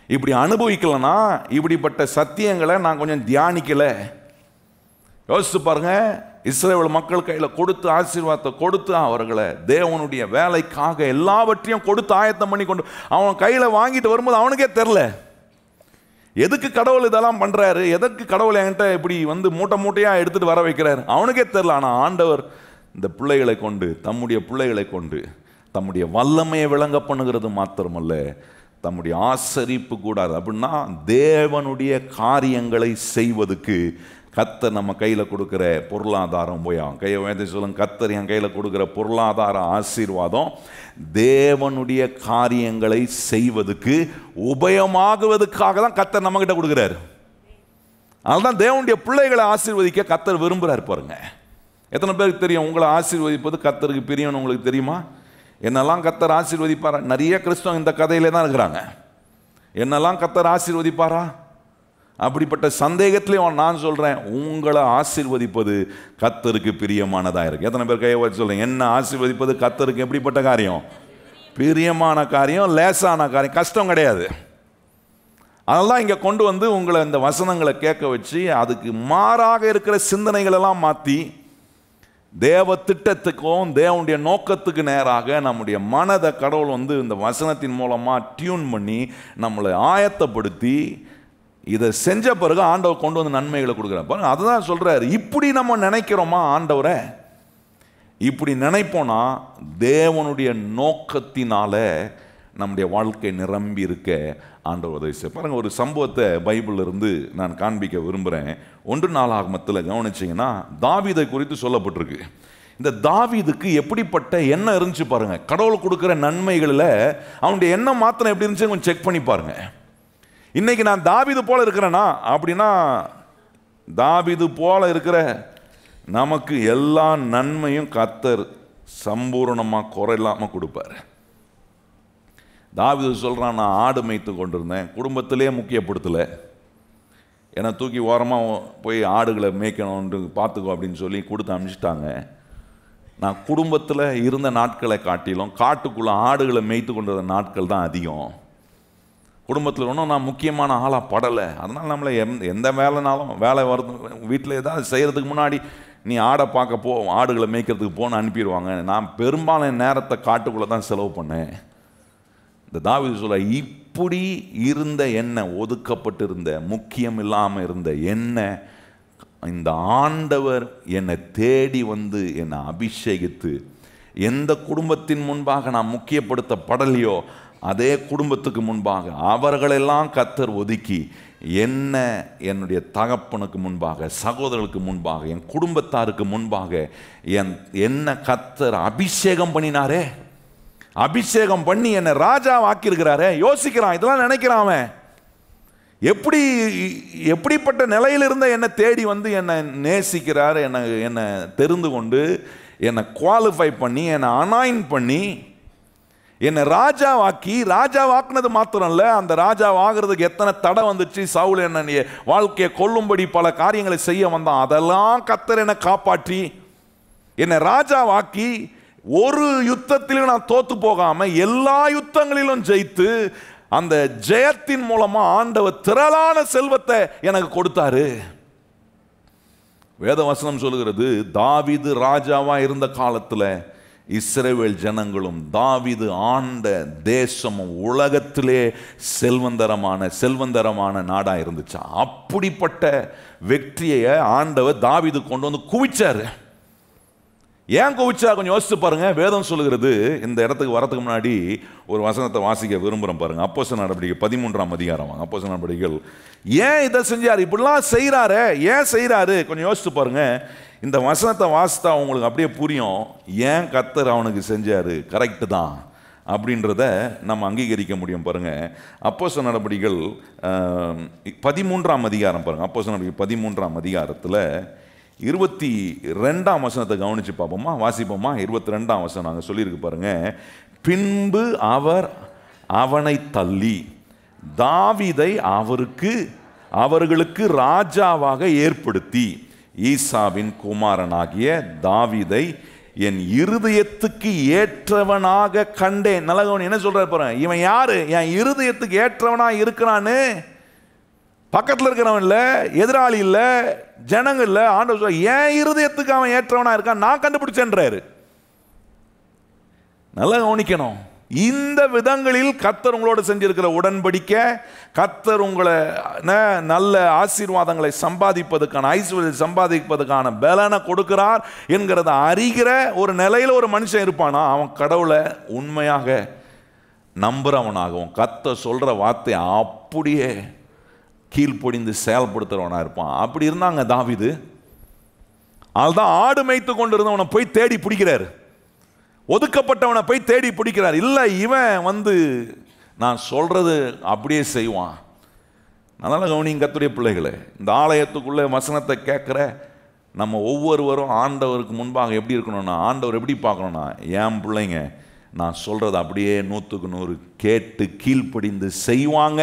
இப்படி அனுபவிக்கலன்னா, இப்படிப்பட்ட சத்தியங்களை நான் கொஞ்சம் தியானிக்கல, யோசிச்சு பாருங்க. இஸ்ரவேல் மக்கள் கையில் கொடுத்து ஆசீர்வாதத்தை கொடுத்து அவர்களை தேவனுடைய வேலைக்காக எல்லாவற்றையும் கொடுத்து ஆயத்தம் பண்ணி கொண்டு அவன் கையில் வாங்கிட்டு வரும்போது அவனுக்கே தெரில எதுக்கு கடவுள் இதெல்லாம் பண்ணுறாரு, எதற்கு கடவுள் என்கிட்ட இப்படி வந்து மூட்டை மூட்டையாக எடுத்துகிட்டு வர வைக்கிறாரு, அவனுக்கே தெரில. ஆனால் ஆண்டவர் இந்த பிள்ளைகளை கொண்டு, தம்முடைய பிள்ளைகளை கொண்டு தம்முடைய வல்லமையை விளங்க பண்ணுகிறது மாத்திரமல்ல, தம்முடைய ஆசரிப்பு கூடாது அப்படின்னா தேவனுடைய காரியங்களை செய்வதுக்கு கர்த்தர் நம்ம கையில் கொடுக்குற பொருளாதாரம் போய் அவன் கையை வேண்டி சொல்லுங்க, கர்த்தர் என் கையில் கொடுக்குற பொருளாதார ஆசீர்வாதம் தேவனுடைய காரியங்களை செய்வதுக்கு உபயமாகுவதற்காக தான் கர்த்தர் நம்மகிட்ட கொடுக்குறாரு. அதனால்தான் தேவனுடைய பிள்ளைகளை ஆசீர்வதிக்க கர்த்தர் விரும்புகிறார். பாருங்க, எத்தனை பேருக்கு தெரியும் உங்களை ஆசீர்வதிப்பது கர்த்தருக்கு பிரியம்னு உங்களுக்கு தெரியுமா? என்னெல்லாம் கர்த்தர் ஆசீர்வதிப்பாரா? நிறைய கிறிஸ்தவம் இந்த கதையிலே தான் இருக்கிறாங்க. என்னெல்லாம் கர்த்தர் ஆசீர்வதிப்பாரா? அப்படிப்பட்ட சந்தேகத்திலே நான் சொல்கிறேன், உங்களை ஆசீர்வதிப்பது கர்த்தருக்கு பிரியமானதாக இருக்குது. எத்தனை பேர் கையை வச்சு சொல்லுங்க, என்ன ஆசீர்வதிப்பது கர்த்தருக்கு எப்படிப்பட்ட காரியம்? பிரியமான காரியம், லேசான காரியம், கஷ்டம் கிடையாது. அதெல்லாம் இங்கே கொண்டு வந்து உங்களை இந்த வசனங்களை கேட்க வச்சு அதுக்கு மாறாக இருக்கிற சிந்தனைகளெல்லாம் மாற்றி தேவ திட்டத்துக்கும் தேவனுடைய நோக்கத்துக்கு நேராக நம்முடைய மனதை கடவுள் வந்து இந்த வசனத்தின் மூலமாக டியூன் பண்ணி நம்மளை ஆயத்தப்படுத்தி இதை செஞ்ச பிறகு ஆண்டவர் கொண்டு வந்து நன்மைகளை கொடுக்குறாரு. பாருங்க, அதுதான் சொல்றாரு. இப்படி நம்ம நினைக்கிறோமா ஆண்டவரை? இப்படி நினைப்போனா தேவனுடைய நோக்கத்தினால நம்முடைய வாழ்க்கை நிரம்பி இருக்க ஆண்டவர் உதவி செய்ய. பாருங்க, ஒரு சம்பவத்தை பைபிள்ல இருந்து நான் காண்பிக்க விரும்புகிறேன். 1 நாளாகமத்தில் கவனிச்சிங்கன்னா தாவீதை குறித்து சொல்லப்பட்டிருக்கு. இந்த தாவீதுக்கு எப்படிப்பட்ட எண்ணம் இருந்துச்சு பாருங்க. கடவுள் கொடுக்குற நன்மைகளில் அவனுடைய எண்ணம் மாத்திரம் எப்படி இருந்துச்சு கொஞ்சம் செக் பண்ணி பாருங்க. இன்னைக்கு நான் தாவீது போல இருக்கிறேனா அப்படின்னா, தாவீது போல இருக்கிற நமக்கு எல்லா நன்மையும் கர்த்தர் சம்பூர்ணமாக குறையில்லாமல் கொடுப்பார். தாவீது சொல்கிறான், நான் ஆடு மேய்த்து கொண்டிருந்தேன், குடும்பத்திலே முக்கியப்படுத்தலை, ஏன்னா தூக்கி ஓரமாக போய் ஆடுகளை மேய்க்கணும்னு பார்த்துக்கோ அப்படின்னு சொல்லி கொடுத்து அனுப்பிச்சிட்டாங்க. நான் குடும்பத்தில் இருந்த நாட்களை காட்டிலும் காட்டுக்குள்ளே ஆடுகளை மேய்த்து கொண்டிருந்த நாட்கள் தான் அதிகம். குடும்பத்தில் ஒன்றும் நான் முக்கியமான ஆளாக படலை. அதனால் நம்மளை எந்த வேலைனாலும் வேலை வருது, வீட்டில் ஏதாவது செய்கிறதுக்கு முன்னாடி நீ ஆடை பார்க்க போ, ஆடுகளை மேய்க்கிறதுக்கு போன்னு அனுப்பிடுவாங்க. நான் பெரும்பாலான நேரத்தை காட்டுக்குள்ளே தான் செலவு பண்ணேன். இந்த தாவீது சொல்ல, இப்படி இருந்த என்ன, ஒதுக்கப்பட்டிருந்த முக்கியம் இல்லாமல் இருந்த என்ன, இந்த ஆண்டவர் என்னை தேடி வந்து என்னை அபிஷேகித்து எந்த குடும்பத்தின் முன்பாக நான் முக்கியப்படுத்தப்படலையோ அதே குடும்பத்துக்கு முன்பாக அவர்களெல்லாம் கர்த்தர் ஒதுக்கி என்ன, என்னுடைய தகப்பனுக்கு முன்பாக, சகோதரர்களுக்கு முன்பாக, என் குடும்பத்தாருக்கு முன்பாக என்ன கர்த்தர் அபிஷேகம் பண்ணினாரே, அபிஷேகம் பண்ணி என்னை ராஜா ஆக்கியிருக்கிறாரே. யோசிக்கிறான், இதெல்லாம் நினைக்கிறான் அவன். எப்படிப்பட்ட நிலையில் இருந்த என்னை தேடி வந்து என்னை நேசிக்கிறார், என்னை தெரிந்து கொண்டு என்னை குவாலிஃபை பண்ணி என்னை அனாயின் பண்ணி என்னை ராஜாவாக்கி, ராஜாவாக்குனது மாத்திரம் இல்லை, அந்த ராஜாவாகிறதுக்கு எத்தனை தடை வந்துச்சு. சவுல் என்ன வாழ்க்கையை கொல்லும்படி பல காரியங்களை செய்ய வந்தான். அதெல்லாம் கர்த்தர் என்னை காப்பாற்றி என்னை ராஜாவாக்கி ஒரு யுத்தத்திலும் நான் தோத்து போகாம எல்லா யுத்தங்களிலும் ஜெயித்து அந்த ஜெயத்தின் மூலமா ஆண்டவர் திரளான செல்வத்தை எனக்கு கொடுத்தாரு. வேதவசனம் சொல்லுகிறது, தாவீது ராஜாவா இருந்த காலத்துல இஸ்ரவேல் ஜனங்களும் தாவீது ஆண்ட தேசமும் உலகத்திலே செல்வந்தரமான நாடா இருந்துச்சா. அப்படிப்பட்ட வெற்றியை ஆண்டவர் தாவீது கொண்டு வந்து குவிச்சாரு. ஏன் குவிச்சா கொஞ்சம் யோசிச்சு பாருங்க. வேதம் சொல்லுகிறது, இந்த இடத்துக்கு வரதுக்கு முன்னாடி ஒரு வசனத்தை வாசிக்க விரும்புகிறேன் பாருங்க. அப்போஸ்தலர் நடவடிக்கைகள் 13ஆம் அதிகாரம். அப்போஸ்தலர் நடவடிக்கைகள் ஏன் இதை செஞ்சார், இப்படிலாம் செய்கிறாரு, ஏன் செய்கிறாரு கொஞ்சம் யோசிச்சு பாருங்க. இந்த வசனத்தை வாசித்தா உங்களுக்கு அப்படியே புரியும், ஏன் கர்த்தர் அவனுக்கு செஞ்சாரு, கரெக்டு தான் அப்படின்றத நம்ம அங்கீகரிக்க முடியும். பாருங்க, அப்போஸ்தலர் நடவடிக்கைகள் 13ஆம் அதிகாரம் பாருங்க. அப்போஸ்தலர் நடவடிக்கைகள் 13ஆம் அதிகாரத்தில் 22ஆம் வசனத்தை கவனிச்சு பார்ப்போமா, வாசிப்போமா. 22ஆம் வசனம் நாங்கள் சொல்லியிருக்கு பாருங்க. பின்பு அவர் அவனை தள்ளி தாவீதை அவர்களுக்கு ராஜாவாக ஏற்படுத்தி ஈசாவின் குமாரனாகிய தாவீதை என் இருதயத்துக்கு ஏற்றவனாக கண்டேன். நல்லவன் என்ன சொல்றாரு பாருங்க, இவன் யாரு, என் இருதயத்துக்கு ஏற்றவனா இருக்கிறான்னு பக்கத்தில் இருக்கிறவன் இல்லை, எதிராளி இல்லை, ஜனங்கள் இல்லை. ஆண்டவர் சொல்ல என் இருதயத்துக்கு அவன் ஏற்றவனா இருக்கான், நான் கண்டுபிடிச்சேன்றாரு. நல்லா கவனிக்கணும். இந்த விதங்களில் கர்த்தர் உங்களோடு செஞ்சிருக்கிற உடன்படிக்கை, கர்த்தர் உங்களை நல்ல ஆசீர்வாதங்களை சம்பாதிப்பதற்கான, ஐஸ்வர்யத்தை சம்பாதிப்பதற்கான பலனை கொடுக்கிறார் என்கிறத அறிகிற ஒரு நிலையில் ஒரு மனுஷன் இருப்பானா, அவன் கடவுளை உண்மையாக நம்புறவனாகவும் கர்த்தர் சொல்ற வார்த்தை அப்படியே கீழ்ப்படிந்து செயல்படுத்துறவனா இருப்பான். அப்படி இருந்தாங்க தாவீது. அதுதான் ஆடு மேய்த்து கொண்டிருந்தவனை போய் தேடி பிடிக்கிறாரு, ஒதுக்கப்பட்டவனை போய் தேடி பிடிக்கிறார். இல்லை, இவன் நான் சொல்றது அப்படியே செய்வான். அதனால கவனிங்க கர்த்தருடைய பிள்ளைகளே, இந்த ஆலயத்துக்குள்ளே வசனத்தை கேட்குற நம்ம ஒவ்வொருவரும் ஆண்டவருக்கு முன்பாக எப்படி இருக்கணும்னா, ஆண்டவர் எப்படி பார்க்கணும்னா, என் பிள்ளைங்க நான் சொல்றது அப்படியே 100க்கு 100 கேட்டு கீழ்ப்படிந்து செய்வாங்க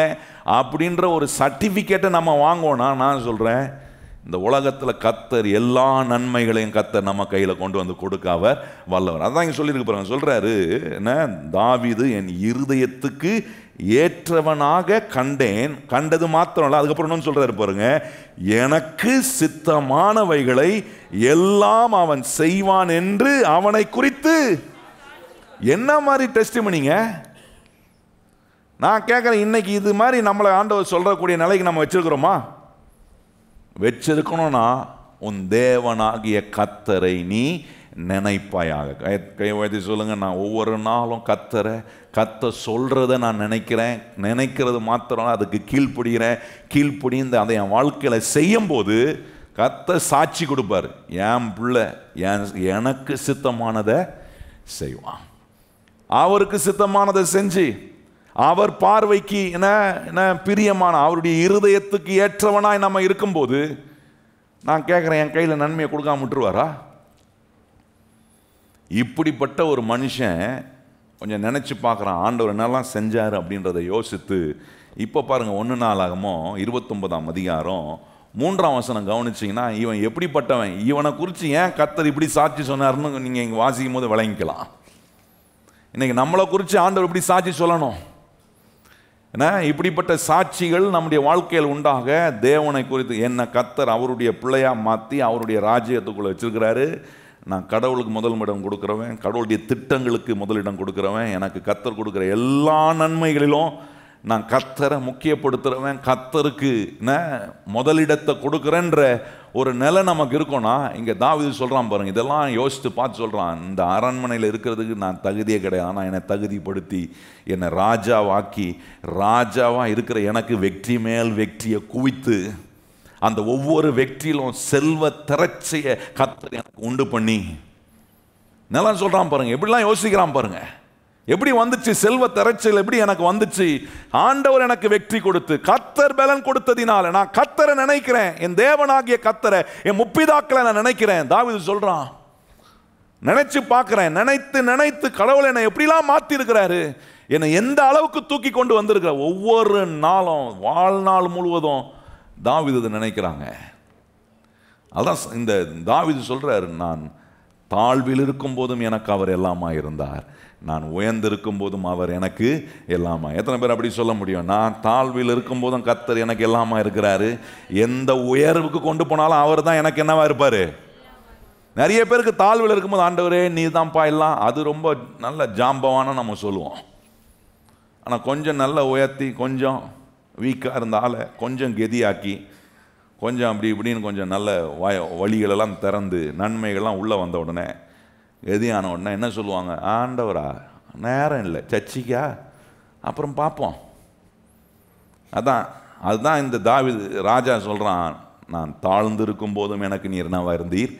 அப்படின்ற ஒரு சர்டிஃபிகேட்டை நம்ம வாங்குவோம்னா, நான் சொல்கிறேன், இந்த உலகத்தில் கர்த்தர் எல்லா நன்மைகளையும் கர்த்தர் நம்ம கையில் கொண்டு வந்து கொடுக்க அவர் வல்லவர். அதான் இங்கே சொல்லியிருக்கு பாருங்க. சொல்கிறாரு என்ன, தாவீது என் இருதயத்துக்கு ஏற்றவனாக கண்டேன், கண்டது மாத்திரம் இல்லை, அதுக்கப்புறம் என்ன சொல்கிறாரு பாருங்க, எனக்கு சித்தமானவைகளை எல்லாம் அவன் செய்வான் என்று அவனை குறித்து. என்ன மாதிரி டெஸ்டிமனிங்க நான் கேட்குறேன். இன்னைக்கு இது மாதிரி நம்மளை ஆண்டவர் சொல்றக்கூடிய நிலைக்கு நம்ம வச்சிருக்கிறோமா? வச்சிருக்கணும்னா உன் தேவனாகிய கர்த்தரை நீ நினைப்பாயாக. கை வைத்து சொல்லுங்க, நான் ஒவ்வொரு நாளும் கர்த்தர் சொல்றதை நான் நினைக்கிறது மாத்திரம் அதுக்கு கீழ்ப்படிந்து அதை என் வாழ்க்கையில் செய்யும் போது கர்த்தர் சாட்சி கொடுப்பார். என் பிள்ளை எனக்கு சித்தமானதை செய்வான். அவருக்கு சித்தமானதை செஞ்சு அவர் பார்வைக்கு என்ன பிரியமான, அவருடைய இருதயத்துக்கு ஏற்றவனாய் நம்ம இருக்கும்போது நான் கேட்குறேன், என் கையில் நன்மையை கொடுக்காம விட்டுருவாரா? இப்படிப்பட்ட ஒரு மனுஷன் கொஞ்சம் நினச்சி பார்க்குறான், ஆண்டவர் என்னெல்லாம் செஞ்சார் அப்படின்றத யோசித்து. இப்போ பாருங்கள், 1 நாளாகமோ 29ஆம் அதிகாரம் 3ஆம் வசனம் கவனிச்சிங்கன்னா, இவன் எப்படிப்பட்டவன், இவனை குறித்து ஏன் கர்த்தர் இப்படி சாட்சி சொன்னார்னு நீங்கள் இங்கே வாசிக்கும் போது விளங்கிக்கலாம். இன்னைக்கு நம்மளை குறித்து ஆண்டவர் இப்படி சாட்சி சொல்லணும். ஏன்னா இப்படிப்பட்ட சாட்சிகள் நம்முடைய வாழ்க்கையில் உண்டாக, தேவனை குறித்து என்ன கர்த்தர் அவருடைய பிள்ளையாக மாற்றி அவருடைய ராஜ்யத்துக்குள்ளே வச்சிருக்கிறாரு. நான் கடவுளுக்கு முதலிடம் கொடுக்குறவன், கடவுளுடைய திட்டங்களுக்கு முதலிடம் கொடுக்குறவன், எனக்கு கர்த்தர் கொடுக்குற எல்லா நன்மைகளிலும் நான் கர்த்தரை முக்கியப்படுத்துகிறவன், கர்த்தருக்கு முதலிடத்தை கொடுக்குறேன்ற ஒரு நிலை நமக்கு இருக்கோன்னா, இங்கே தாவீது சொல்கிறான் பாருங்க, இதெல்லாம் யோசித்து பார்த்து சொல்கிறான், இந்த அரண்மனையில் இருக்கிறதுக்கு நான் தகுதியே கிடையாது, ஆனால் என்னை தகுதிப்படுத்தி என்னை ராஜாவாக இருக்கிற எனக்கு வெற்றி மேல் வெற்றியை குவித்து அந்த ஒவ்வொரு வெற்றியிலும் செல்வ திரட்சியை கர்த்தர் எனக்கு உண்டு பண்ணி நல்லா சொல்கிறான் பாருங்க. எப்படிலாம் யோசிக்கிறான் பாருங்க, எப்படி வந்துச்சு செல்வ திரட்சியில், எப்படி எனக்கு வந்துச்சு, ஆண்டவர் எனக்கு வெற்றி கொடுத்து கர்த்தர் பலன் கொடுத்ததினால நான் கர்த்தரை நினைக்கிறேன், என் தேவனாகிய கர்த்தரை என் முப்பிதாக்களை நான் நினைக்கிறேன். தாவீது சொல்றான், நினைச்சு பார்க்கிறேன், நினைத்து கடவுள் என்னை எப்படிலாம் மாற்றி இருக்கிறாரு, என்னை எந்த அளவுக்கு தூக்கி கொண்டு வந்திருக்கிறார். ஒவ்வொரு நாளும் வாழ்நாள் முழுவதும் தாவீது நினைக்கிறாங்க. அதான் இந்த தாவீது சொல்றாரு, நான் தாழ்வில் இருக்கும் போதும் எனக்கு அவர் எல்லாமா இருந்தார், நான் உயர்ந்திருக்கும் போதும் அவர் எனக்கு எல்லாமா. எத்தனை பேர் அப்படி சொல்ல முடியும்? நான் தாழ்வில் இருக்கும் போதும் கர்த்தர் எனக்கு எல்லாமா இருக்கிறாரு, எந்த உயர்வுக்கு கொண்டு போனாலும் அவர் தான் எனக்கு என்னவா இருப்பாரு. நிறைய பேருக்கு தாழ்வில் இருக்கும்போது ஆண்டவரே நீ தான்ப்பா எல்லாம், அது ரொம்ப நல்ல ஜாம்பவான நம்ம சொல்லுவோம். ஆனால் கொஞ்சம் நல்லா உயர்த்தி, கொஞ்சம் வீக்காக இருந்த ஆளை கொஞ்சம் கெதியாக்கி, கொஞ்சம் அப்படி இப்படின்னு கொஞ்சம் நல்ல வழிகளெல்லாம் திறந்து நன்மைகள்லாம் உள்ளே வந்த உடனே, கெதியான உடனே என்ன சொல்லுவாங்க, ஆண்டவரா நேரம் இல்லை, சர்ச்சைக்கா அப்புறம் பார்ப்போம். அதுதான் இந்த தாவீது ராஜா சொல்கிறான், நான் தாழ்ந்து இருக்கும் போதும் எனக்கு நீர் என்னவா இருந்தீர்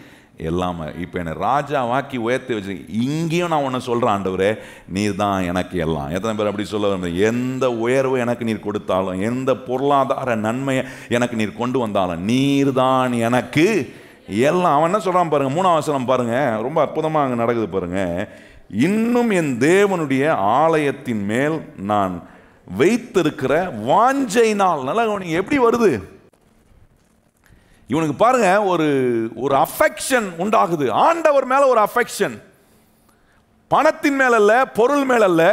எல்லாமே. இப்போ என்னை ராஜா வாக்கி உயர்த்தி வச்சு, இங்கேயும் நான் ஒன்று சொல்கிறேன், ஆண்டவரே நீர் தான் எனக்கு எல்லாம். எத்தனை பேர் அப்படி சொல்ல வர, எந்த உயர்வு எனக்கு நீர் கொடுத்தாலும், எந்த பொருளாதார நன்மையை எனக்கு நீர் கொண்டு வந்தாலும், நீர் தான் எனக்கு எல்லாம். அவன் என்ன சொல்கிறான் பாருங்க, 3ஆம் வசனம் பாருங்க, ரொம்ப அற்புதமாக அங்கே நடக்குது பாருங்க. இன்னும் என் தேவனுடைய ஆலயத்தின் மேல் நான் வைத்திருக்கிற வாஞ்சை நாள். நல்லா கவனிங்க, எப்படி வருது இவனுக்கு பாருங்க, ஒரு அஃபெக்ஷன் உண்டாகுது, ஆண்டவர் மேல ஒரு அஃபெக்ஷன், பணத்தின் மேல அல்ல, பொருள் மேல அல்ல,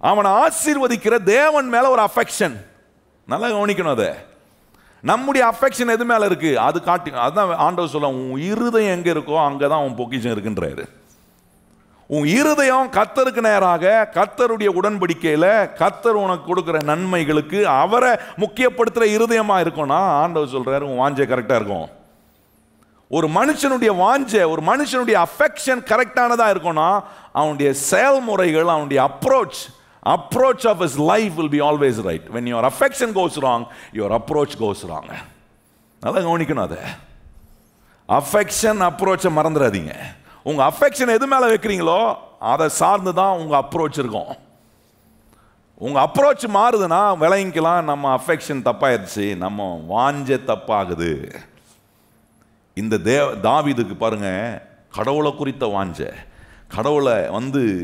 அவனை ஆசீர்வதிக்கிற தேவன் மேல ஒரு அஃபெக்ஷன். நல்லா கவனிக்கணும். அதை நம்முடைய அஃபெக்ஷன் எது மேல இருக்கு அது காட்டி. அதுதான் ஆண்டவர் சொல்ல, உன் இருதயம் எங்க இருக்கோ அங்கதான் உன் பொக்கிஷம் இருக்குன்றாரு. உன் இருதயம் கர்த்தருக்கு நேராக, கர்த்தருடைய உடன்படிக்கையில, கர்த்தர் உனக்கு கொடுக்கிற நன்மைகளுக்கு அவரை முக்கியப்படுத்துற இருதயமா இருக்கும்னா ஆண்டவர் சொல்றாரு உன் வாஞ்சை கரெக்டா இருக்கும். ஒரு மனுஷனுடைய வாஞ்சை, ஒரு மனுஷனுடைய அஃபெக்ஷன் கரெக்டானதா இருக்கும்னா அவனுடைய செயல்முறைகள், அவனுடைய approach of his life will be always right. When your affection goes wrong, your approach goes wrong. நல்லா கவனிக்கணும். அதை அஃபெக்ஷன் அப்ரோச்சை மறந்துடாதீங்க. உங்க அஃபெக்ஷன் எது மேல வைக்கிறீங்களோ அதை சார்ந்து தான் உங்க அப்ரோச் இருக்கும். உங்க அப்ரோச் மாறுதுன்னா விளங்கிக்கலாம் நம்ம அஃபெக்ஷன் தப்பாயிருச்சு, நம்ம வாஞ்சை தப்பாகுது. இந்த தாவீதுக்கு பாருங்க, கடவுளை குறித்த வாஞ்சை, கடவுளை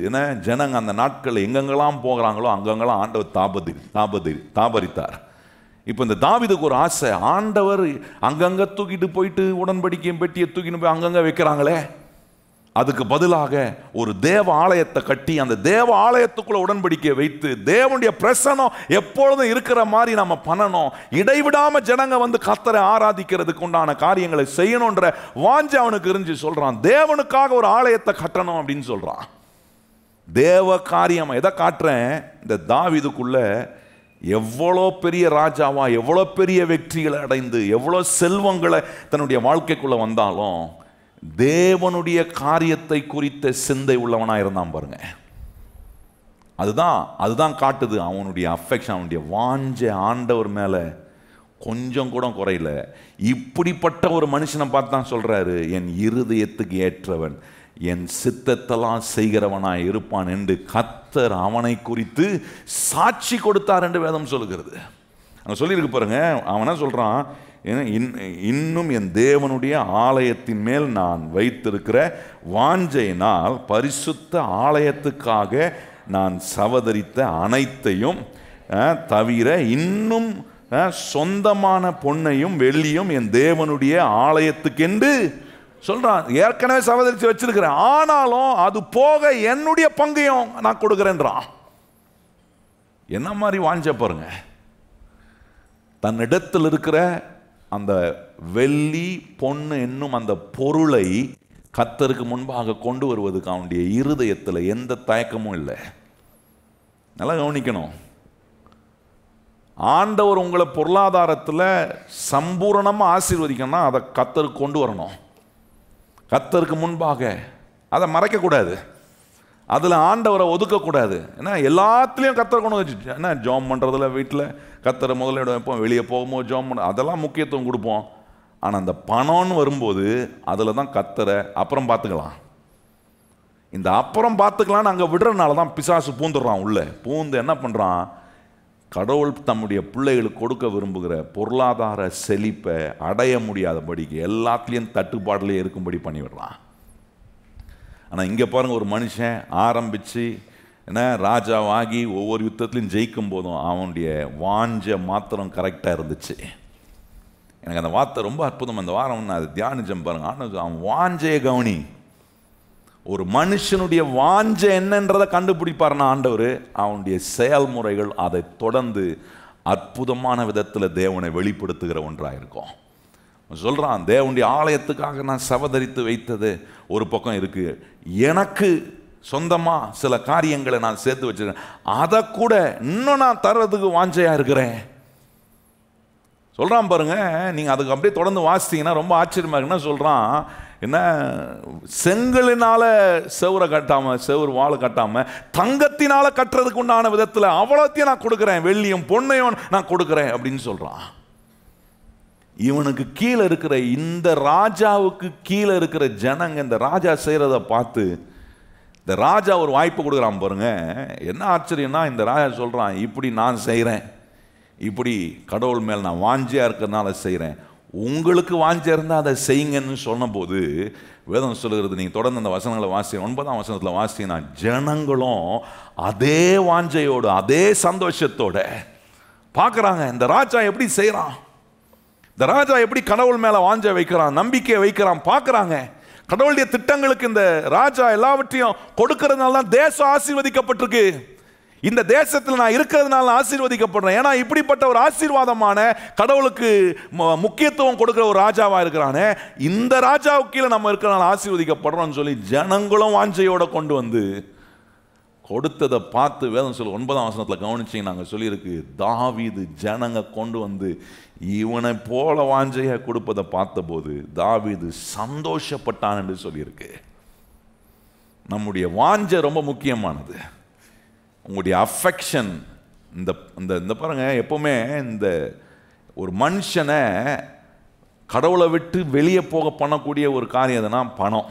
என்ன ஜனங்க அந்த நாட்கள் எங்கெங்கெல்லாம் போகிறாங்களோ அங்கங்கெல்லாம் ஆண்டவர் தாபரித்தார். இப்போ இந்த தாவீதுக்கு ஒரு ஆசை, ஆண்டவர் அங்கங்க தூக்கிட்டு போயிட்டு உடன்படிக்கையும் பெட்டியை தூக்கிட்டு போய் அங்கங்க வைக்கிறாங்களே, அதுக்கு பதிலாக ஒரு தேவ ஆலயத்தை கட்டி அந்த தேவ ஆலயத்துக்குள்ள உடன்படிக்கையை வைத்து தேவனுடைய பிரசன்னம் எப்பொழுதும் இருக்கிற மாதிரி நம்ம பண்ணணும். இடைவிடாம ஜனங்க வந்து கர்த்தரை ஆராதிக்கிறதுக்கு உண்டான காரியங்களை செய்யணும்ன்ற வாஞ்சை அவனுக்கு இருந்து சொல்றான். தேவனுக்காக ஒரு ஆலயத்தை கட்டணும் அப்படின்னு சொல்றான். தேவ காரியம் எதை காட்டுறேன், இந்த தாவீதுக்குள்ள எவ்வளோ பெரிய ராஜாவா, எவ்வளோ பெரிய வெற்றிகளை அடைந்து, எவ்வளோ செல்வங்களை தன்னுடைய வாழ்க்கைக்குள்ள வந்தாலும் தேவனுடைய காரியத்தை குறித்த சிந்தை உள்ளவனா இருந்தான் பாருங்க. அதுதான் காட்டுது அவனுடைய அஃபெக்ஷன், அவனுடைய வாஞ்சை ஆண்டவர் மேல கொஞ்சம் கூட குறையில. இப்படிப்பட்ட ஒரு மனுஷனை பார்த்து தான் சொல்றாரு, என் இருதயத்துக்கு ஏற்றவன், என் சித்தத்தெல்லாம் செய்கிறவனாய் இருப்பான் என்று கர்த்தர் அவனை குறித்து சாட்சி கொடுத்தார் என்று வேதம் சொல்லுகிறது. அங்க சொல்லியிருக்கு பாருங்க. அவனா சொல்றான், இன்னும் என் தேவனுடைய ஆலயத்தின் மேல் நான் வைத்திருக்கிற வாஞ்சையினால் பரிசுத்த ஆலயத்துக்காக நான் சவதரித்த அனைத்தையும் தவிர இன்னும் சொந்தமான பொன்னையும் வெள்ளியும் என் தேவனுடைய ஆலயத்துக்கென்று சொல்றான். ஏற்கனவே சவதரித்து வச்சிருக்கிறேன், ஆனாலும் அது போக என்னுடைய பங்கையும் நான் கொடுக்கிறேன்றான். என்ன மாதிரி வாஞ்ச பாருங்க. தன்னிடத்தில் இருக்கிற அந்த வெள்ளி பொண்ணு என்னும் அந்த பொருளை கர்த்தருக்கு முன்பாக கொண்டு வருவதுக்கு அவனுடைய இருதயத்தில் எந்த தயக்கமும் இல்லை. நல்லா கவனிக்கணும். ஆண்டவர் உங்களை பொருளாதாரத்தில் சம்பூரணமாக ஆசீர்வதிக்கணும்னா அதை கர்த்தருக்கு கொண்டு வரணும். கர்த்தருக்கு முன்பாக அதை மறைக்கக்கூடாது, அதில் ஆண்டவரை ஒதுக்கக்கூடாது. ஏன்னா எல்லாத்துலேயும் கர்த்தரை கொண்டு வச்சு என்ன ஜாம் பண்ணுறதுல வீட்டில் கர்த்தரை முதலிடம் வைப்போம், வெளியே போகும்போது ஜாம் பண்ண அதெல்லாம் முக்கியத்துவம் கொடுப்போம். ஆனால் அந்த பணம்னு வரும்போது அதில் தான் கர்த்தரை அப்புறம் பார்த்துக்கலாம். இந்த அப்புறம் பார்த்துக்கலான்னு அங்கே விடுறதுனால தான் பிசாசு பூந்துடுறான். உள்ளே பூந்து என்ன பண்ணுறான், கடவுள் தம்முடைய பிள்ளைகளுக்கு கொடுக்க விரும்புகிற பொருளாதார செழிப்பை அடைய முடியாதபடிக்கு எல்லாத்துலேயும் தட்டுப்பாடுலேயே இருக்கும்படி பண்ணிவிடுறான். ஆனால் இங்கே பாருங்கள், ஒரு மனுஷன் ஆரம்பித்து ராஜாவாகி ஒவ்வொரு யுத்தத்துலையும் ஜெயிக்கும் போதும் அவனுடைய வாஞ்சை மாத்திரம் கரெக்டாக இருந்துச்சு. எனக்கு அந்த வார்த்தை ரொம்ப அற்புதம். அந்த வாரம் நான் அதை தியானிச்சேன் பாருங்க. ஆனால் அவன் வாஞ்சையை கவனி. ஒரு மனுஷனுடைய வாஞ்சை என்னன்றதை கண்டுபிடிப்பார்னா ஆண்டவர், அவனுடைய செயல்முறைகள் அதை தொடர்ந்து அற்புதமான விதத்தில் தேவனை வெளிப்படுத்துகிற ஒன்றாக இருக்கும். சொல்கிறான், தேவனுடைய ஆலயத்துக்காக நான் சவதரித்து வைத்தது ஒரு பக்கம் இருக்கு, எனக்கு சொந்தமாக சில காரியங்களை நான் சேர்த்து வச்சிருக்கேன், அதை கூட இன்னும் நான் தர்றதுக்கு வாஞ்சையாக இருக்கிறேன் சொல்கிறான் பாருங்க. நீங்கள் அதுக்கு அப்படியே தொடர்ந்து வாசித்தீங்கன்னா ரொம்ப ஆச்சரியமாக இருக்குன்னா சொல்கிறான், என்ன செங்கலினால செவரை கட்டாமல், செவரு வாழை கட்டாமல் தங்கத்தினால கட்டுறதுக்கு உண்டான விதத்தில் அவ்வளோத்தையும் நான் கொடுக்குறேன், வெள்ளியும் பொண்ணையும் நான் கொடுக்குறேன் அப்படின்னு சொல்கிறான். இவனுக்கு கீழே இருக்கிற இந்த ராஜாவுக்கு கீழே இருக்கிற ஜனங்க இந்த ராஜா செய்கிறத பார்த்து இந்த ராஜா ஒரு வாய்ப்பு கொடுக்குறான் பாருங்க. என்ன ஆச்சரியம்னா இந்த ராஜா சொல்கிறான், இப்படி நான் செய்கிறேன், இப்படி கடவுள் மேல் நான் வாஞ்சியாக இருக்கிறதுனால செய்கிறேன், உங்களுக்கு வாஞ்சியாக இருந்தால் அதை செய்யுங்கன்னு சொன்னபோது வேதம் சொல்லுகிறது, நீங்கள் தொடர்ந்து அந்த வசனங்களை வாசி 9ஆம் வசனத்தில் வாசிங்கன்னா ஜனங்களும் அதே வாஞ்சையோடு அதே சந்தோஷத்தோட பார்க்குறாங்க இந்த ராஜா எப்படி செய்கிறான், இந்த ராஜா எப்படி கடவுள் மேலே வாஞ்ச வைக்கிறான், நம்பிக்கையை வைக்கிறான் பார்க்குறாங்க. கடவுளுடைய திட்டங்களுக்கு இந்த ராஜா எல்லாவற்றையும் கொடுக்கறதுனால தான் தேசம் ஆசீர்வதிக்கப்பட்டிருக்கு. இந்த தேசத்தில் நான் இருக்கிறதுனால ஆசீர்வதிக்கப்படுறேன். ஏன்னா இப்படிப்பட்ட ஒரு ஆசீர்வாதமான கடவுளுக்கு முக்கியத்துவம் கொடுக்கிற ஒரு ராஜாவா இருக்கிறானே, இந்த ராஜாவுக்கு கீழே நம்ம இருக்கிறனால ஆசீர்வதிக்கப்படுறோம்னு சொல்லி ஜனங்களும் வாஞ்சையோட கொண்டு வந்து கொடுத்ததை பார்த்து வேதம் சொல்லு 9ஆம் வசனத்தில் கவனிச்சிங்க, நாங்கள் சொல்லியிருக்கு, தாவீது ஜனங்க கொண்டு வந்து இவனை போல வாஞ்சையை கொடுப்பதை பார்த்தபோது தாவீது சந்தோஷப்பட்டான் என்று சொல்லியிருக்கு. நம்முடைய வாஞ்சை ரொம்ப முக்கியமானது. உங்களுடைய அஃபெக்ஷன், இந்த இந்த பாருங்க, எப்பவுமே இந்த ஒரு மனுஷனை கடவுளை விட்டு வெளியே போக பண்ணக்கூடிய ஒரு காரியம் எதுனா பணம்.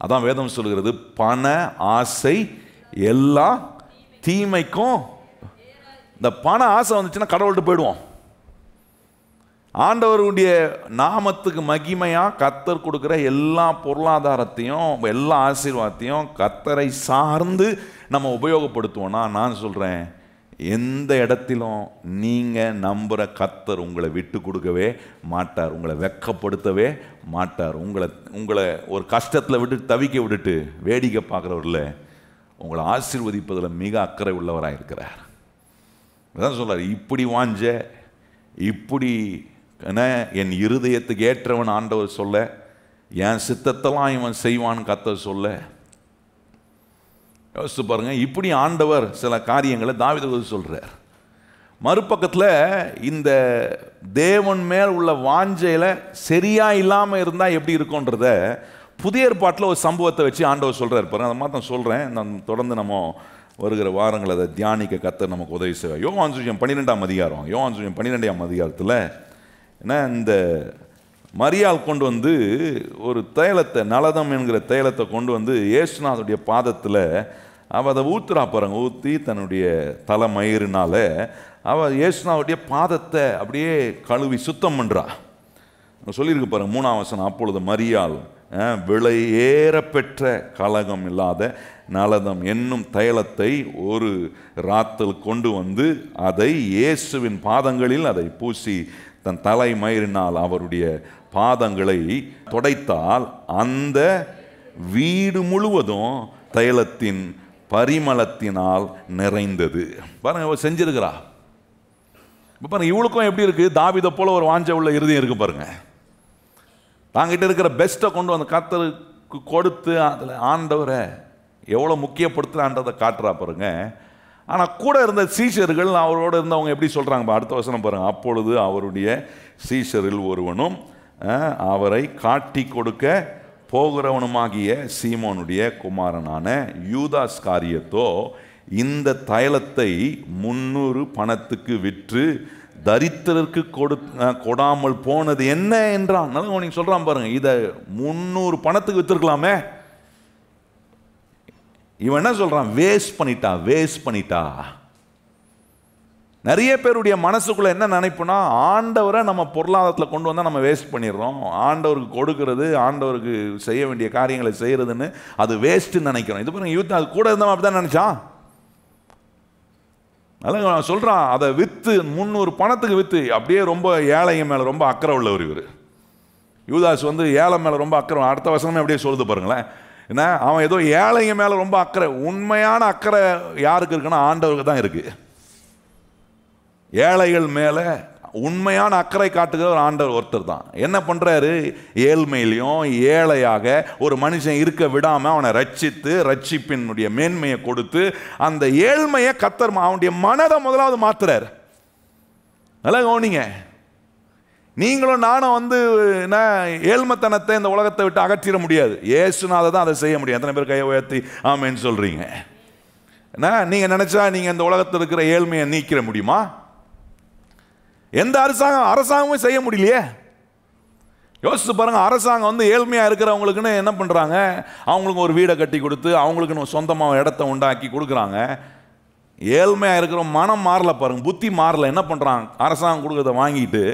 அதான் வேதம் சொல்கிறது, பண ஆசை எல்லா தீமைக்கும். இந்த பண ஆசை வந்துச்சுன்னா கடவுள்கிட்ட போயிடுவோம். ஆண்டவருடைய நாமத்துக்கு மகிமையா கர்த்தர் கொடுக்குற எல்லா பொருளாதாரத்தையும் எல்லா ஆசீர்வாதத்தையும் கர்த்தரை சார்ந்து நம்ம உபயோகப்படுத்துவோம்னா, நான் சொல்றேன், எந்த இடத்திலும் நீங்க நம்புற கர்த்தர் உங்களை விட்டு கொடுக்கவே மாட்டார், உங்களை வெட்கப்படுத்தவே மாட்டார். உங்களை ஒரு கஷ்டத்தில் விட்டு தவிக்க விட்டுட்டு வேடிக்கை பார்க்குறவரில் உங்களை ஆசீர்வதிப்பதில் மிக அக்கறை உள்ளவராக இருக்கிறார். அதான் சொல்றார், இப்படி வாஞ்ச, இப்படி என் இருதயத்துக்கு ஏற்றவன் ஆண்டவர் சொல்ல, என் சித்தத்தெல்லாம் இவன் செய்வான் கர்த்தர் சொல்ல. யோசிச்சு பாருங்க, இப்படி ஆண்டவர் சில காரியங்களை தாவீதுக்கு சொல்றார். மறுபக்கத்தில் இந்த தேவன் மேல் உள்ள வாஞ்சையில் சரியா இல்லாமல் இருந்தால் எப்படி இருக்கும்ன்றத புதிய ஏற்பாட்டில் ஒரு சம்பவத்தை வச்சு ஆண்டவர் சொல்றார் பாருங்க. அதை மாதிரி நான் சொல்கிறேன். நான் தொடர்ந்து நம்ம வருகிற வாரங்கள் அதை தியானிக்க கர்த்தர் நமக்கு உதவி செய்வார். யோவான் சுவிசேஷம் 12ஆம் அதிகாரம், யோவான் சுவிசேஷம் 12ஆம் அதிகாரத்தில் என்ன, இந்த மரியாள் கொண்டு வந்து ஒரு தைலத்தை, நலதம் என்கிற தைலத்தை கொண்டு வந்து இயேசுநாதருடைய பாதத்தில் அவள் அதை ஊத்துறா பாருங்க. ஊற்றி தன்னுடைய தலைமயிரினால அவள் இயேசுநாதருடைய பாதத்தை அப்படியே கழுவி சுத்தம் பண்ணுறா. சொல்லியிருக்கு பாருங்க 3ஆம் வசனம், அப்பொழுது மரியாள் விலை ஏற பெற்ற கலகம் இல்லாத நலதம் என்னும் தைலத்தை ஒரு ராத்தல் கொண்டு வந்து அதை இயேசுவின் பாதங்களில் அதை பூசி தன் தலைமயிரினால் அவருடைய பாதங்களை துடைத்தால் அந்த வீடு முழுவதும் தைலத்தின் பரிமளத்தினால் நிறைந்தது. பாருங்க, செஞ்சிருக்கிறா. பாருங்க, இவளுக்கும் எப்படி இருக்கு, தாவீதை போல ஒரு வாஞ்ச உள்ள இருதயம் இருக்கு பாருங்க. தாங்கிட்ட இருக்கிற பெஸ்ட்டை கொண்டு வந்து கர்த்தருக்கு கொடுத்து அதில் ஆண்டவரை எவ்வளோ முக்கியப்படுத்துகிறான்றதை காட்டுறா பாருங்க. ஆனால் கூட இருந்த சீஷர்கள், அவரோடு இருந்தவங்க எப்படி சொல்கிறாங்க, அடுத்த வசனம் பாருங்க. அப்பொழுது அவருடைய சீஷரில் ஒருவனும் அவரை காட்டி கொடுக்க போகிறவனுமாகிய சீமோனுடைய குமாரனான யூதாஸ் காரியத்தோ இந்த தைலத்தை 300 பணத்துக்கு விற்று தரித்திரருக்கு கொடாமல் போனது என்ன என்றான். நீங்க சொல்றான் பாருங்க, இதை 300 பணத்துக்கு வித்திருக்கலாமே. இவன் என்ன சொல்றான், வேஸ்ட் பண்ணிட்டா. நிறைய பேருடைய மனசுக்குள்ள என்ன நினைப்புனா, ஆண்டவரை நம்ம பொருளாதாரத்தில் கொண்டு வந்தால் நம்ம வேஸ்ட் பண்ணிடுறோம், ஆண்டவருக்கு கொடுக்கறது, ஆண்டவருக்கு செய்ய வேண்டிய காரியங்களை செய்யறதுன்னு அது வேஸ்ட்ன்னு நினைக்கிறோம். இது பாருங்க, யூத் அது கூட இருந்தவன் அப்படிதான் நினைச்சான். அதனால் சொல்கிறான், அதை விற்று 300 பணத்துக்கு விற்று அப்படியே ரொம்ப ஏழைங்க மேலே ரொம்ப அக்கறை உள்ளவர் இவர். யூதாஸ் வந்து ஏழை மேலே ரொம்ப அக்கறை. அடுத்த வசனமே அப்படியே சொல்லுது பாருங்களேன். என்ன, அவன் ஏதோ ஏழைங்க மேலே ரொம்ப அக்கறை. உண்மையான அக்கறை யாருக்கு இருக்குன்னா ஆண்டவருக்கு தான் இருக்கு. ஏழைகள் மேலே உண்மையான அக்கறை காட்டுகிற ஒரு ஆண்டவர் ஒருத்தர் தான். என்ன பண்ணுறாரு, ஏழ்மையிலையும் ஏழையாக ஒரு மனுஷன் இருக்க விடாமல் அவனை ரட்சித்து ரட்சிப்பினுடைய மேன்மையை கொடுத்து அந்த ஏழ்மையை கர்த்தர் அவனுடைய மனதை முதலாவது மாத்துறாரு. நல்லா கவனிங்க, நீங்களும் நானும் வந்து என்ன ஏழ்மைத்தனத்தை இந்த உலகத்தை விட்டு அகற்றிட முடியாது. இயேசுநாதர் தான் அதை செய்ய முடியும். எத்தனை பேர் கையை உயர்த்தி ஆமேன்னு சொல்றீங்க? என்ன நீங்கள் நினைச்சா நீங்கள் இந்த உலகத்தில் இருக்கிற ஏழ்மையை நீக்கிற முடியுமா? எந்த அரசாங்கமும் செய்ய முடியலையே. யோசிச்சு பாருங்க, அரசாங்கம் வந்து ஏழ்மையாக இருக்கிறவங்களுக்குன்னு என்ன பண்ணுறாங்க, அவங்களுக்கு ஒரு வீடை கட்டி கொடுத்து அவங்களுக்குன்னு சொந்தமாக இடத்த உண்டாக்கி கொடுக்குறாங்க. ஏழ்மையாக இருக்கிற மனம் மாறல பாருங்க, புத்தி மாறல. என்ன பண்ணுறான், அரசாங்கம் கொடுக்குறத வாங்கிட்டு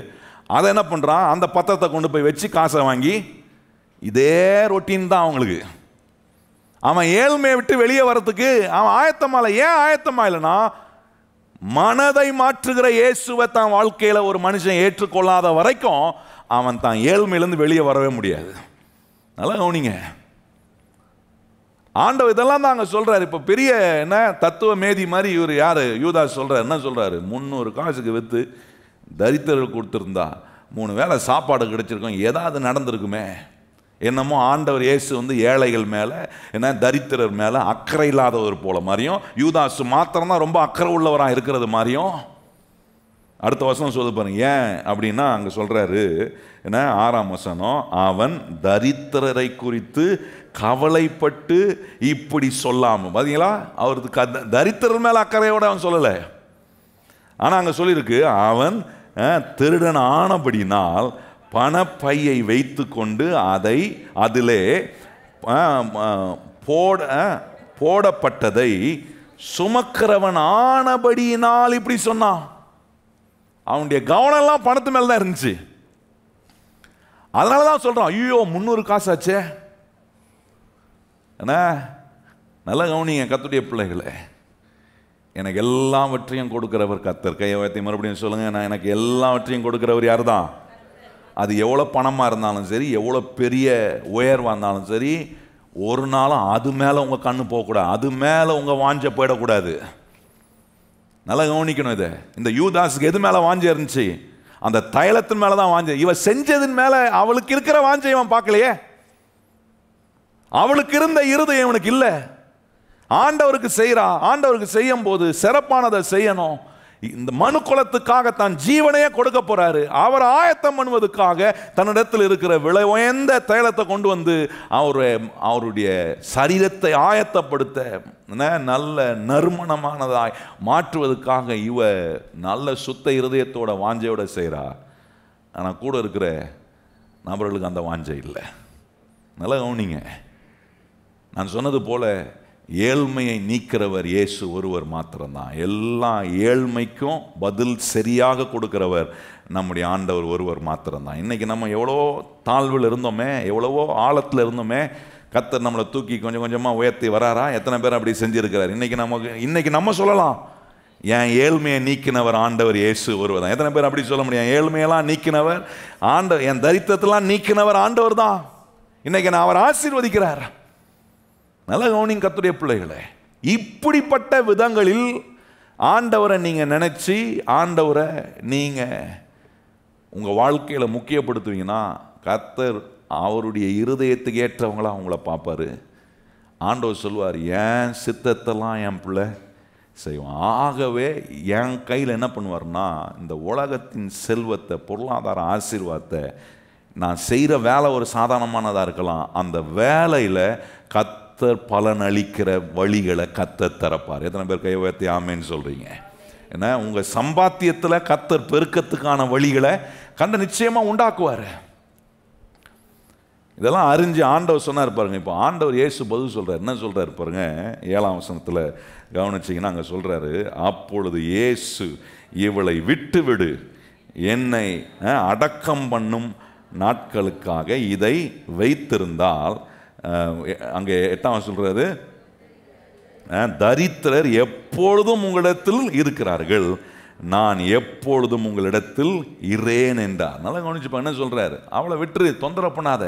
அதை என்ன பண்ணுறான், அந்த பத்திரத்தை கொண்டு போய் வச்சு காசை வாங்கி இதே ரொட்டீன் தான் அவங்களுக்கு. அவன் ஏழ்மையை விட்டு வெளியே வர்றதுக்கு அவன் ஆயத்தமா இல்லை. ஏன் ஆயத்தமா இல்லைன்னா, மனதை மாற்றுகிற இயேசுவை தான் வாழ்க்கையில் ஒரு மனுஷன் ஏற்றுக்கொள்ளாத வரைக்கும் அவன் தான் ஏழ்மையிலேருந்து வெளியே வரவே முடியாது. நல்லா கவனிங்க, ஆண்டவர் இதெல்லாம் தான் அங்கே சொல்கிறார். இப்போ பெரிய என்ன தத்துவ மேதி மாதிரி இவர் யார் யூதாஸ் சொல்கிறார். என்ன சொல்கிறாரு? 300 காசுக்கு விற்று தரித்திரர்கள் கொடுத்துருந்தா 3 வேளை சாப்பாடு கிடைச்சிருக்கோம், ஏதாவது நடந்திருக்குமே. என்னமோ ஆண்டவர் இயேசு வந்து ஏழைகள் மேலே என்ன தரித்திரர் மேலே அக்கறை இல்லாதவர் போல மாதிரியும், யூதாஸ் மாத்திரம்தான் ரொம்ப அக்கறை உள்ளவராக இருக்கிறது மாதிரியும். அடுத்த வசனம் சொல்லுது பாருங்க. ஏன் அப்படின்னா அங்கே சொல்கிறாரு என்ன 6ஆம் வசனம், அவன் தரித்திரரை குறித்து கவலைப்பட்டு இப்படி சொல்லாமல். பார்த்தீங்களா, அவருக்கு தரித்திரர் மேலே அக்கறையோடு அவன் சொல்லலை. ஆனால் அங்கே சொல்லியிருக்கு, அவன் திருடன் ஆனபடினால் பணப்பையை வைத்து கொண்டு அதிலே போடப்பட்டதை சுமக்கிறவன் ஆனபடியினால் இப்படி சொன்னான். அவனுடைய கவனம் எல்லாம் பணத்து மேல தான் இருந்துச்சு. அதனால தான் சொல்றான், ஐயோ 300 காசாச்சே. என்ன நல்ல கவனிங்க கர்த்தருடைய பிள்ளைகளே, எனக்கு எல்லாவற்றையும் கொடுக்கிறவர் கர்த்தர். கையவத்தை மறுபடியும் சொல்லுங்க, நான் எனக்கு எல்லாவற்றையும் கொடுக்கிறவர் யார் தான்? அது எவ்வளோ பணமாக இருந்தாலும் சரி, எவ்வளோ பெரிய உயர்வாக இருந்தாலும் சரி, ஒரு நாளும் அது மேலே உங்கள் கண்ணு போகக்கூடாது, அது மேலே உங்கள் வாஞ்ச போயிடக்கூடாது. நல்லா கவனிக்கணும் இதை. இந்த யூதாஸுக்கு எது மேலே வாஞ்சை இருந்துச்சு? அந்த தைலத்தின் மேலே தான் வாஞ்சை. இவன் செஞ்சதின் மேலே அவளுக்கு இருக்கிற வாஞ்சை இவன் பார்க்கலையே. அவளுக்கு இருந்த இருதயம் இவனுக்கு இல்லை. ஆண்டவருக்கு செய்கிறா, ஆண்டவருக்கு செய்யும் போது சிறப்பானதை செய்யணும். இந்த மனு குலத்துக்காக தான் ஜீவனையே கொடுக்க போறாரு. அவர் ஆயத்தம் பண்ணுவதற்காக தன்னிடத்தில் இருக்கிற விலை உயர்ந்த தைலத்தை கொண்டு வந்து அவருடைய சரீரத்தை ஆயத்தப்படுத்த நல்ல நறுமணமானதாய் மாற்றுவதற்காக இவ நல்ல சுத்த இருதயத்தோட வாஞ்சையோட செய்கிறா. ஆனால் கூட இருக்கிற நபர்களுக்கு அந்த வாஞ்சை இல்லை. நல்லா கவனிங்க, நான் சொன்னது போல ஏழ்மையை நீக்கிறவர் இயேசு ஒருவர் மாத்திரம்தான். எல்லா ஏழ்மைக்கும் பதில் சரியாக கொடுக்கிறவர் நம்முடைய ஆண்டவர் ஒருவர் மாத்திரம்தான். இன்றைக்கி நம்ம எவ்வளோ தாழ்வில் இருந்தோமே, எவ்வளவோ ஆழத்தில் இருந்தோமே, கர்த்தர் நம்மளை தூக்கி கொஞ்சம் கொஞ்சமாக உயர்த்தி வராரா? எத்தனை பேர் அப்படி செஞ்சுருக்கிறார்? இன்றைக்கி நம்ம சொல்லலாம், என் ஏழ்மையை நீக்கினவர் ஆண்டவர் இயேசு ஒருவர் தான். எத்தனை பேர் அப்படி சொல்ல முடியும்? ஏழ்மையெல்லாம் நீக்கினவர் ஆண்டவர், என் தரித்திரத்தெல்லாம் நீக்கினவர் ஆண்டவர் தான். இன்றைக்கி நான் அவர் ஆசீர்வதிக்கிறார். நல்ல கவனிங்க கர்த்தருடைய பிள்ளைகளே, இப்படிப்பட்ட விதங்களில் ஆண்டவரை நீங்கள் நினச்சி ஆண்டவரை நீங்கள் உங்கள் வாழ்க்கையில் முக்கியப்படுத்துவீங்கன்னா கர்த்தர் அவருடைய இருதயத்துக்கு ஏற்றவங்களா அவங்கள பார்ப்பார். ஆண்டவர் சொல்லுவார், என் சித்தத்தெல்லாம் என் பிள்ளை செய்வான். ஆகவே என் கையில் என்ன பண்ணுவார்னா, இந்த உலகத்தின் செல்வத்தை, பொருளாதார ஆசீர்வாதத்தை, நான் செய்கிற வேலை ஒரு சாதாரணமானதாக இருக்கலாம், அந்த வேலையில் கர்த்தர் பலன் அளிக்கிற வழிகளை கர்த்தர் தரப்பார். எத்தனை பேர் கை உயர்த்தி ஆமேன்னு சொல்கிறீங்க? ஏன்னா உங்கள் சம்பாத்தியத்தில் கர்த்தர் பெருக்கத்துக்கான வழிகளை நிச்சயமாக உண்டாக்குவார். இதெல்லாம் அறிஞ்சு ஆண்டவர் சொன்னார் பாருங்க. இப்போ ஆண்டவர் இயேசு பதில் சொல்கிறார். என்ன சொல்கிறார் பாருங்க, 7ஆம் வசனத்தில் கவனிச்சிங்கன்னா அங்கே சொல்கிறாரு, அப்பொழுது இயேசு இவளை விட்டு விடு, என்னை அடக்கம் பண்ணும் நாட்களுக்காக இதை வைத்திருந்தால், அங்கே 8ஆம் சொல்றாரு, தரித்திரர் எப்பொழுதும் உங்களிடத்தில் இருக்கிறார்கள், நான் எப்பொழுதும் உங்களிடத்தில் இரேன் என்றார். நல்லா கவனிச்சுப்பா, என்ன சொல்றாரு? அவளை விட்டுரு, தொந்தரவு பண்ணாத.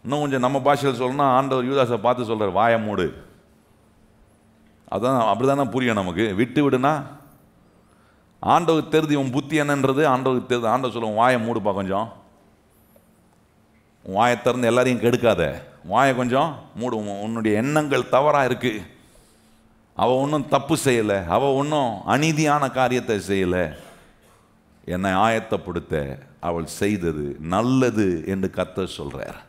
இன்னும் கொஞ்சம் நம்ம பாஷையில் சொல்லணும்னா ஆண்டவர் யூதாஸை பார்த்து சொல்றாரு, வாய மூடு. அதான் அப்படிதானே புரியும் நமக்கு. விட்டு விடுனா ஆண்டவருக்கு தெரிஞ்சு உன் புத்தி என்னன்றது ஆண்டவருக்கு தெரியுது. ஆண்டவர் சொல்லுவோம், வாயை மூடுப்பா, கொஞ்சம் வாயை திறந்து எல்லாரையும் கெடுக்காத, வாயை கொஞ்சம் மூடு. உன்னுடைய எண்ணங்கள் தவறாக இருக்கு. அவள் ஒன்றும் தப்பு செய்யலை, அவள் ஒன்றும் அநீதியான காரியத்தை செய்யலை. என்னை ஆயத்தப்படுத்த அவள் செய்தது நல்லது என்று கர்த்தர் சொல்கிறார்.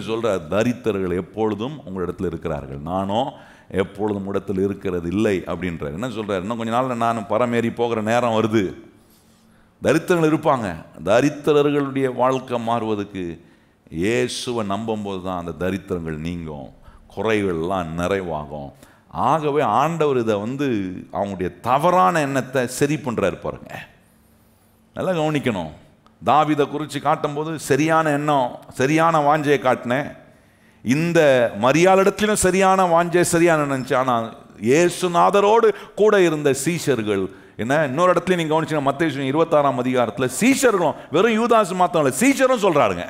சொல்கிறார், தரித்திரர்கள் எப்பொழுதும் உங்களிடத்தில் இருக்கிறார்கள், நானும் எப்பொழுதும் இடத்தில் இருக்கிறது இல்லை அப்படின்றார். என்ன சொல்கிறார்? இன்னும் கொஞ்ச நாள் நான் பரமேறி போகிற நேரம் வருது, தரித்திரங்கள் இருப்பாங்க. தரித்திரர்களுடைய வாழ்க்கை மாறுவதுக்கு இயேசுவை நம்பும்போது தான் அந்த தரித்திரங்கள் நீங்கும், குறைகள்லாம் நிறைவாகும். ஆகவே ஆண்டவர் இதை அவங்களுடைய தவறான எண்ணத்தை சரி பண்ணுறாரு பாருங்க. நல்லா கவனிக்கணும். தாவீதை குறித்து காட்டும்போது சரியான எண்ணம், சரியான வாஞ்சையை காட்டினேன். இந்த மரியாளிடத்திலும் சரியான வாஞ்சை, சரியான நினைச்சு. ஆனால் இயேசுநாதரோடு கூட இருந்த சீஷர்கள் என்ன, இன்னொரு இடத்துல நீங்க கவனிச்சீங்கன்னா மத்தேயு 26ஆம் அதிகாரத்தில் சீஷர்களும், வெறும் யூதாஸ் மாத்திரம் இல்லை, சீஷரும் சொல்றாருங்க,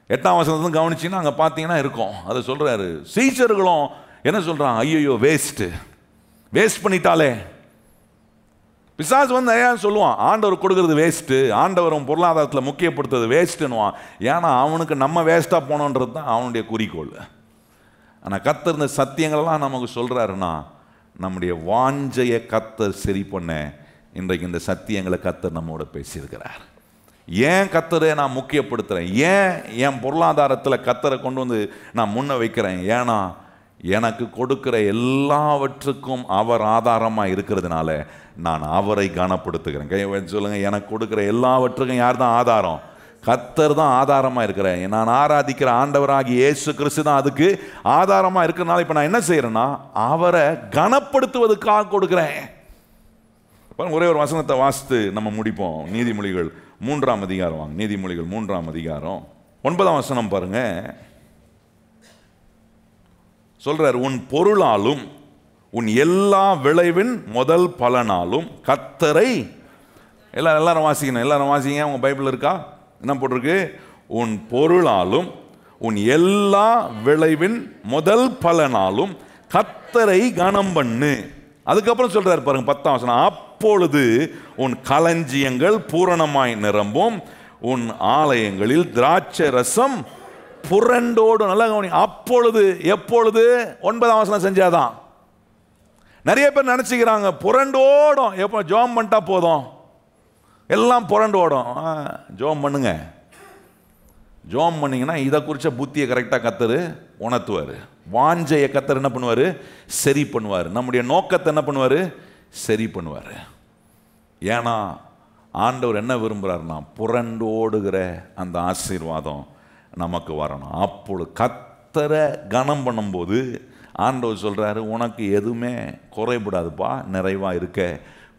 8ஆம் வசனத்தை கவனிச்சிங்கன்னா அங்கே பார்த்தீங்கன்னா இருக்கும். அதை சொல்கிறாரு. சீஷர்களும் என்ன சொல்கிறாங்க? ஐயோ வேஸ்ட் பண்ணிட்டாலே. பிசாசு வந்து ஏன் சொல்லுவான், ஆண்டவர் கொடுக்கறது வேஸ்ட்டு, ஆண்டவரும் பொருளாதாரத்தில் முக்கியப்படுத்துறது வேஸ்ட்டுன்னுவான். ஏன்னா அவனுக்கு நம்ம வேஸ்ட்டாக போனோன்றது தான் அவனுடைய குறிக்கோள். ஆனால் கர்த்தர் இந்த சத்தியங்களெல்லாம் நமக்கு சொல்கிறாருன்னா, நம்முடைய வாஞ்சையை கர்த்தர் சரி பண்ண இன்றைக்கு இந்த சத்தியங்களை கர்த்தர் நம்மோட பேசியிருக்கிறார். ஏன் கர்த்தரை நான் முக்கியப்படுத்துகிறேன், ஏன் என் பொருளாதாரத்தில் கர்த்தரை கொண்டு வந்து நான் முன்ன வைக்கிறேன், ஏன்னா எனக்கு கொடுக்கிற எல்லாவற்றுக்கும் அவர் ஆதாரமாக இருக்கிறதுனால நான் அவரை கனப்படுத்துகிறேன். கை வச்சு சொல்லுங்கள், எனக்கு கொடுக்குற எல்லாவற்றுக்கும் யார் தான் ஆதாரம்? கர்த்தர் தான் ஆதாரமாக இருக்கிறேன். நான் ஆராதிக்கிற ஆண்டவராகி இயேசு கிறிஸ்து தான் அதுக்கு ஆதாரமாக இருக்கிறதுனால இப்போ நான் என்ன செய்கிறேன்னா, அவரை கனப்படுத்துவதற்காக கொடுக்குறேன். ஒரே ஒரு வசனத்தை வாசித்து நம்ம முடிப்போம். நீதிமொழிகள் 3ஆம் அதிகாரம் வாங்க. நீதிமொழிகள் 3ஆம் அதிகாரம் 9ஆம் வசனம் பாருங்க. சொல்றார், உன் பொருளாலும் உன் எல்லா விளைவின் முதல் பலனாலும் கர்த்தரை. எல்லாரும் வாசிக்கணும், எல்லாரும் வாசிங்க. உங்க பைபிள் இருக்கா? என்ன போட்டிருக்கு? உன் பொருளாலும் உன் எல்லா விளைவின் முதல் பலனாலும் கர்த்தரை கனம் பண்ணு. அதுக்கப்புறம் சொல்றாரு பாருங்க 10ஆம் வசனம், அப்பொழுது உன் களஞ்சியங்கள் பூரணமாய் நிரம்பும், உன் ஆலயங்களில் திராட்சை ரசம் புரண்டோடு. நல்லா கவனி. அப்பொழுது, எப்பொழுது? 9ஆம் வசனம் செஞ்சாதான். நிறைய பேர் நினைச்சுக்கிறாங்க புரண்டோடும், எப்போ ஜோம் பண்ணிட்டா போதும் எல்லாம் புரண்டோடும். ஜோம் பண்ணுங்க. ஜோம் பண்ணிங்கன்னா இதை குறித்த புத்தியை கரெக்டாக கர்த்தர் உணர்த்துவார். வாஞ்சையை கர்த்தர் என்ன பண்ணுவார்? சரி பண்ணுவார். நம்முடைய நோக்கத்தை என்ன பண்ணுவார்? சரி பண்ணுவார். ஏன்னா ஆண்டவர் என்ன விரும்புகிறாருன்னா, புரண்டோடுகிற அந்த ஆசீர்வாதம் நமக்கு வரணும். அப்பொழுது கர்த்தரை கனம் பண்ணும்போது ஆண்டவர் சொல்கிறாரு, உனக்கு எதுவுமே குறைபடாதுப்பா, நிறைவாக இருக்க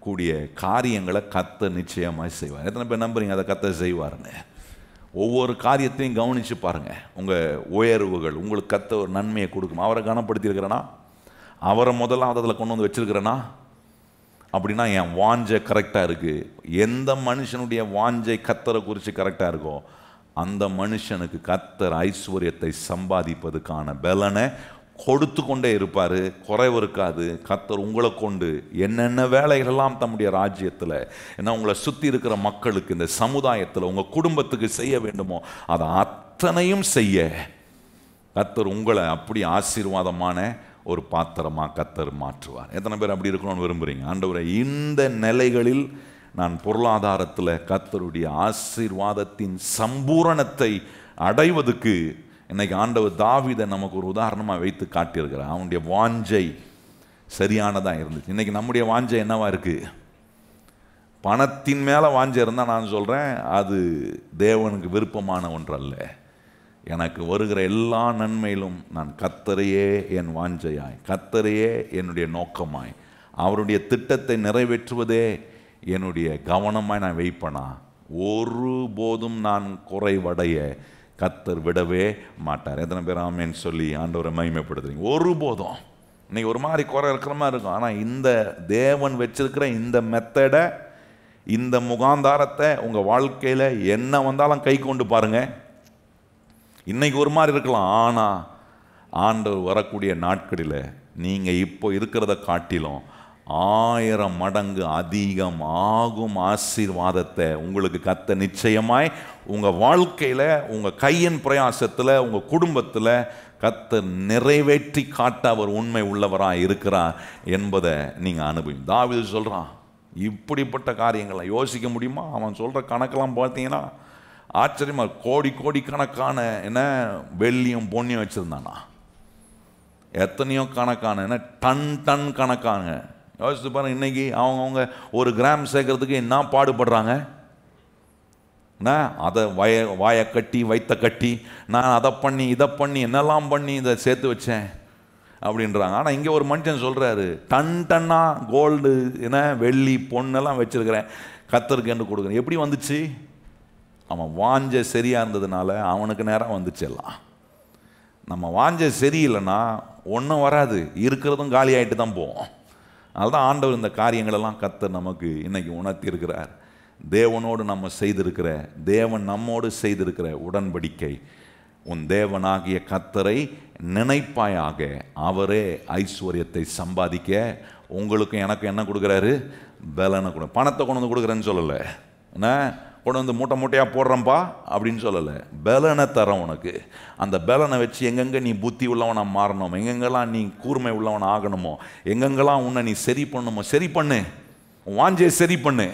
கூடிய காரியங்களை கர்த்தர் நிச்சயமாக செய்வார். எத்தனை பேர் நம்புறீங்க அதை கர்த்தர் செய்வார்னு? ஒவ்வொரு காரியத்தையும் கவனித்து பாருங்கள். உங்கள் உயர்வுகள் உங்களுக்கு கர்த்தர் ஒரு நன்மையை கொடுக்கும். அவரை கனப்படுத்தியிருக்கிறேன்னா, அவரை முதலாவது அதில் கொண்டு வந்து வச்சுருக்கிறேன்னா, அப்படின்னா என் வாஞ்சை கரெக்டாக இருக்குது. எந்த மனுஷனுடைய வாஞ்சை கர்த்தரை குறித்து கரெக்டாக இருக்கோ அந்த மனுஷனுக்கு கர்த்தர் ஐஸ்வர்யத்தை சம்பாதிப்பதுக்கான பலனை கொடுத்து கொண்டே இருப்பார். குறைவு இருக்காது. கர்த்தர் உங்களை கொண்டு என்னென்ன வேலைகளெல்லாம் தம்முடைய ராஜ்யத்தில், ஏன்னா உங்களை சுற்றி இருக்கிற மக்களுக்கு, இந்த சமுதாயத்தில், உங்கள் குடும்பத்துக்கு செய்ய வேண்டுமோ அதை அத்தனையும் செய்ய கர்த்தர் உங்களை அப்படி ஆசீர்வாதமான ஒரு பாத்திரமாக கர்த்தர் மாற்றுவார். எத்தனை பேர் அப்படி இருக்கணும்னு விரும்புகிறீங்க? ஆண்டவரே, இந்த நிலைகளில் நான் பொருளாதாரத்தில் கர்த்தருடைய ஆசீர்வாதத்தின் சம்பூரணத்தை அடைவதற்கு இன்னைக்கு ஆண்டவர் தாவீதை நமக்கு ஒரு உதாரணமாக வைத்து காட்டியிருக்கிறார். அவனுடைய வாஞ்சை சரியானதாக இருந்துச்சு. இன்றைக்கி நம்முடைய வாஞ்சை என்னவா இருக்குது? பணத்தின் மேலே வாஞ்சை இருந்தால் நான் சொல்கிறேன், அது தேவனுக்கு விருப்பமான ஒன்றல்ல. எனக்கு வருகிற எல்லா நன்மையிலும் நான் கர்த்தரையே என் வாஞ்சையாய், கர்த்தரையே என்னுடைய நோக்கமாய், அவருடைய திட்டத்தை நிறைவேற்றுவதே என்னுடைய கவனமாய் நான் வைப்பேனா, ஒருபோதும் நான் குறைவடைய கர்த்தர் விடவே மாட்டார். எத்தனை பேர் ஆமேன்னு சொல்லி ஆண்டவரை மகிமைப்படுத்துறீங்க? ஒருபோதும். இன்னைக்கு ஒரு மாதிரி குறை இருக்கிற மாதிரி இருக்கும். ஆனால் இந்த தேவன் வச்சிருக்கிற இந்த மெத்தடை, இந்த முகாந்தாரத்தை உங்கள் வாழ்க்கையில் என்ன வந்தாலும் கை கொண்டு பாருங்கள். இன்னைக்கு ஒரு மாதிரி இருக்கலாம், ஆனால் ஆண்டவர் வரக்கூடிய நாட்களில் நீங்கள் இப்போ இருக்கிறத காட்டிலும் 1000 மடங்கு அதிகம் ஆகும் ஆசீர்வாதத்தை உங்களுக்கு கர்த்தர் நிச்சயமாய் உங்கள் வாழ்க்கையில், உங்கள் கையின் பிரயாசத்தில், உங்கள் குடும்பத்தில் கர்த்தர் நிறைவேற்றி காட்ட அவர் உண்மை உள்ளவராக இருக்கிறார் என்பதை நீங்கள் அனுபவி. தாவீது சொல்கிறான், இப்படிப்பட்ட காரியங்களை யோசிக்க முடியுமா? அவன் சொல்கிற கணக்கெல்லாம் பார்த்தீங்கன்னா ஆச்சரியமாக, கோடி கணக்கான என்ன வெள்ளியும் பொன்னியும் வச்சுருந்தானா, எத்தனையோ கணக்கான என்ன டன் கணக்கான. யோசிச்சு பாருங்க, இன்னைக்கு அவங்க ஒரு கிராம் சேர்க்கறதுக்கு என்ன பாடுபடுறாங்க. அதை வாயை கட்டி வைத்த கட்டி நான் அதை பண்ணி இதை பண்ணி என்னெல்லாம் பண்ணி இதை சேர்த்து வச்சேன் அப்படின்றாங்க. ஆனால் இங்கே ஒரு மனுஷன் சொல்கிறாரு, டன்னா கோல்டு என்ன வெள்ளி பொண்ணெல்லாம் வச்சுருக்கிறேன், கர்த்தருக்கு என்று கொடுக்குறேன். எப்படி வந்துச்சு? அவன் வாஞ்ச சரியாக இருந்ததுனால அவனுக்கு நேரம் வந்துச்சு எல்லாம். நம்ம வாஞ்ச சரியில்லைன்னா ஒன்றும் வராது, இருக்கிறதும் காலி ஆகிட்டு தான் போவோம். அதுதான் ஆண்டவர் இந்த காரியங்களெல்லாம் கர்த்தர் நமக்கு இன்னைக்கு உணர்த்தி இருக்கிறார். தேவனோடு நம்ம செய்திருக்கிற, தேவன் நம்மோடு செய்திருக்கிற உடன்படிக்கை உன் தேவனாகிய கர்த்தரை நினைப்பாயாக, அவரே ஐஸ்வர்யத்தை சம்பாதிக்க உங்களுக்கு எனக்கு என்ன கொடுக்குறாரு? பலனை கொடு. பணத்தை கொண்டு வந்து கொடுக்குறேன்னு சொல்லலை, என்ன கொண்டு வந்து மூட்டை மூட்டையாக போடுறேன்ப்பா அப்படின்னு சொல்லலை. பலனை தரோம் உனக்கு. அந்த பலனை வச்சு எங்கெங்கே நீ புத்தி உள்ளவனாக மாறணுமோ, எங்கெங்கெல்லாம் நீ கூர்மை உள்ளவன் ஆகணுமோ, எங்கெங்கெல்லாம் உன்னை நீ சரி பண்ணணுமோ சரி பண்ணு, வாஞ்சே சரி பண்ணு.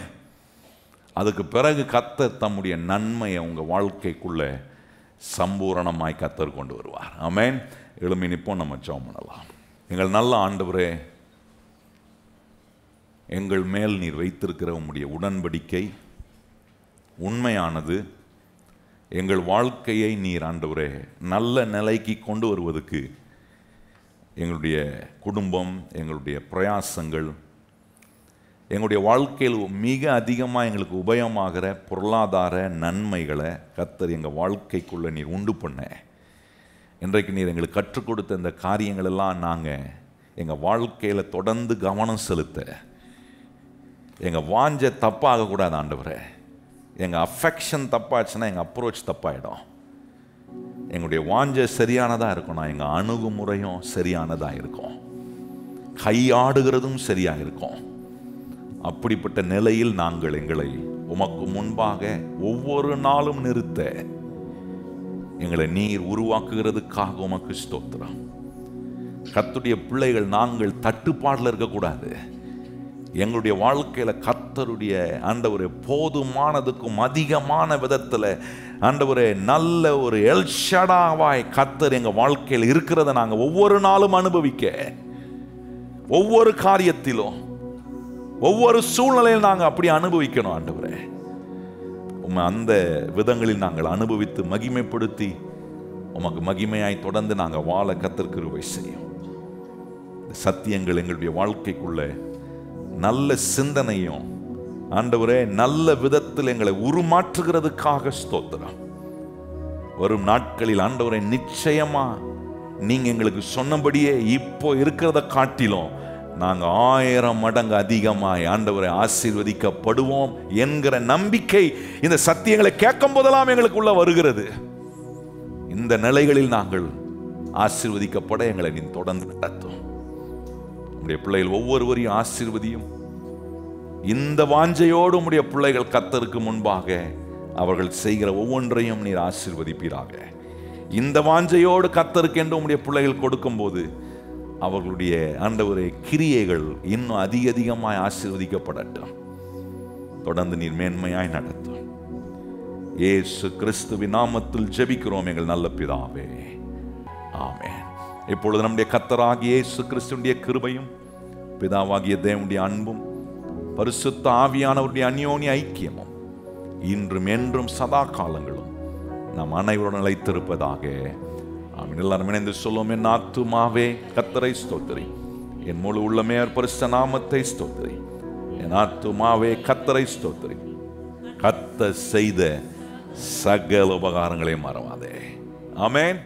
அதுக்கு பிறகு கர்த்தர் தம்முடைய நன்மையை உங்கள் வாழ்க்கைக்குள்ளே சம்பூரணமாய் கர்த்தர் கொண்டு வருவார். ஆமென். எழும்பி நிற்போம், நம்ம ஜெபம் பண்ணலாம். எங்கள் நல்ல ஆண்டவரே, எங்கள் மேல் நீர் வைத்திருக்கிற உம்முடைய உடன்படிக்கை உண்மையானது. எங்கள் வாழ்க்கையை நீர் ஆண்டவரே நல்ல நிலைக்கு கொண்டு வருவதற்கு எங்களுடைய குடும்பம், எங்களுடைய பிரயாசங்கள், எங்களுடைய வாழ்க்கையில் மிக அதிகமாக எங்களுக்கு உபயோகமாகிற பொருளாதார நன்மைகளை கர்த்தர் எங்கள் வாழ்க்கைக்குள்ளே நீர் உண்டு பண்ண, இன்றைக்கு நீர் எங்களுக்கு கற்றுக் கொடுத்த இந்த காரியங்களெல்லாம் நாங்கள் எங்கள் வாழ்க்கையில் தொடர்ந்து கவனம் செலுத்த, எங்கள் வாஞ்ச தப்பாகக்கூடாது ஆண்டவரே. எங்கள் அஃபெக்ஷன் தப்பாச்சுன்னா எங்கள் அப்ரோச் தப்பாயிடும். எங்களுடைய வாஞ்ச சரியானதாக இருக்கணும், எங்கள் அணுகுமுறையும் சரியானதாக இருக்கும், கையாடுகிறதும் சரியாக இருக்கும். அப்படிப்பட்ட நிலையில் நாங்கள் எங்களை உமக்கு முன்பாக ஒவ்வொரு நாளும் நிறுத்த எங்களை நீர் உருவாக்குகிறதுக்காக உமக்கு ஸ்தோத்திரம். கர்த்தருடைய பிள்ளைகள் நாங்கள் தட்டுப்பாடில் இருக்கக்கூடாது. எங்களுடைய வாழ்க்கையில் கர்த்தருடைய ஆண்டவரே போதுமானதுக்கும் அதிகமான விதத்தில் ஆண்டவரே நல்ல ஒரு எல்ஷடாவாய் கர்த்தர் எங்கள் வாழ்க்கையில் இருக்கிறத நாங்கள் ஒவ்வொரு நாளும் அனுபவிக்க, ஒவ்வொரு காரியத்திலும் ஒவ்வொரு சூழ்நிலையில் நாங்கள் அப்படி அனுபவிக்கணும் ஆண்டவரே. உம்மை அந்த விதங்களில் நாங்கள் அனுபவித்து மகிமைப்படுத்தி உமக்கு மகிமையாய் தொடர்ந்து நாங்கள் வாழ கர்த்தர் கிருபை செய்யும். சத்தியங்கள் எங்களுடைய வாழ்க்கைக்குள்ள நல்ல சிந்தனையும் ஆண்டவரே நல்ல விதத்தில் எங்களை உருமாற்றுகிறதுக்காக ஸ்தோத்திரம். வரும் நாட்களில் ஆண்டவரே நிச்சயமா நீங்க எங்களுக்கு சொன்னபடியே இப்போ இருக்கிறத காட்டிலும் நாங்கள் 1000 மடங்கு அதிகமாய் ஆண்டவரை ஆசீர்வதிக்கப்படுவோம் என்கிற நம்பிக்கை இந்த சத்தியங்களை கேட்கும் போதெல்லாம் எங்களுக்குள்ள வருகிறது. இந்த நிலைகளில் நாங்கள் ஆசீர்வதிக்கப்பட எங்களை நீ தொடர்ந்து நடத்தும். உடைய பிள்ளைகள் ஒவ்வொருவரையும் ஆசீர்வதியும். இந்த வாஞ்சையோடு உடைய பிள்ளைகள் கர்த்தருக்கு முன்பாக அவர்கள் செய்கிற ஒவ்வொன்றையும் நீர் ஆசீர்வதிப்பீராக. இந்த வாஞ்சையோடு கர்த்தருக்கு என்று உடைய பிள்ளைகள் கொடுக்கும் போது அவர்களுடைய ஆண்டவரே கிரியைகள் இன்னும் அதிகமாய் ஆசீர்வதிக்கப்படட்டும். தொடர்ந்து நீர் மேன்மையாய் நடத்தும். இயேசு கிறிஸ்துவின் நாமத்தில் ஜெபிக்கிறோம் எங்கள் நல்ல பிதாவே, ஆமென். இப்பொழுது நம்முடைய கர்த்தராகிய இயேசு கிறிஸ்துவினுடைய கிருபையும் பிதாவாகிய தேவனுடைய அன்பும் பரிசுத்த ஆவியானவருடைய அந்யோன்ய ஐக்கியமும் இன்றும் என்றும் சதா காலங்களும் நம் அனைவருடன் நிலைத்திருப்பதாக. எல்லாரும் இணைந்து சொல்லுவோம். என் ஆத்துமாவே கர்த்தரை ஸ்தோத்திரி, என் முழு உள்ளமே பரிசுத்த நாமத்தை ஸ்தோத்திரி. என் ஆத்துமாவே கர்த்தரை ஸ்தோத்திரி, கர்த்தர் செய்த சகல உபகாரங்களை மறவாதே. ஆமென்.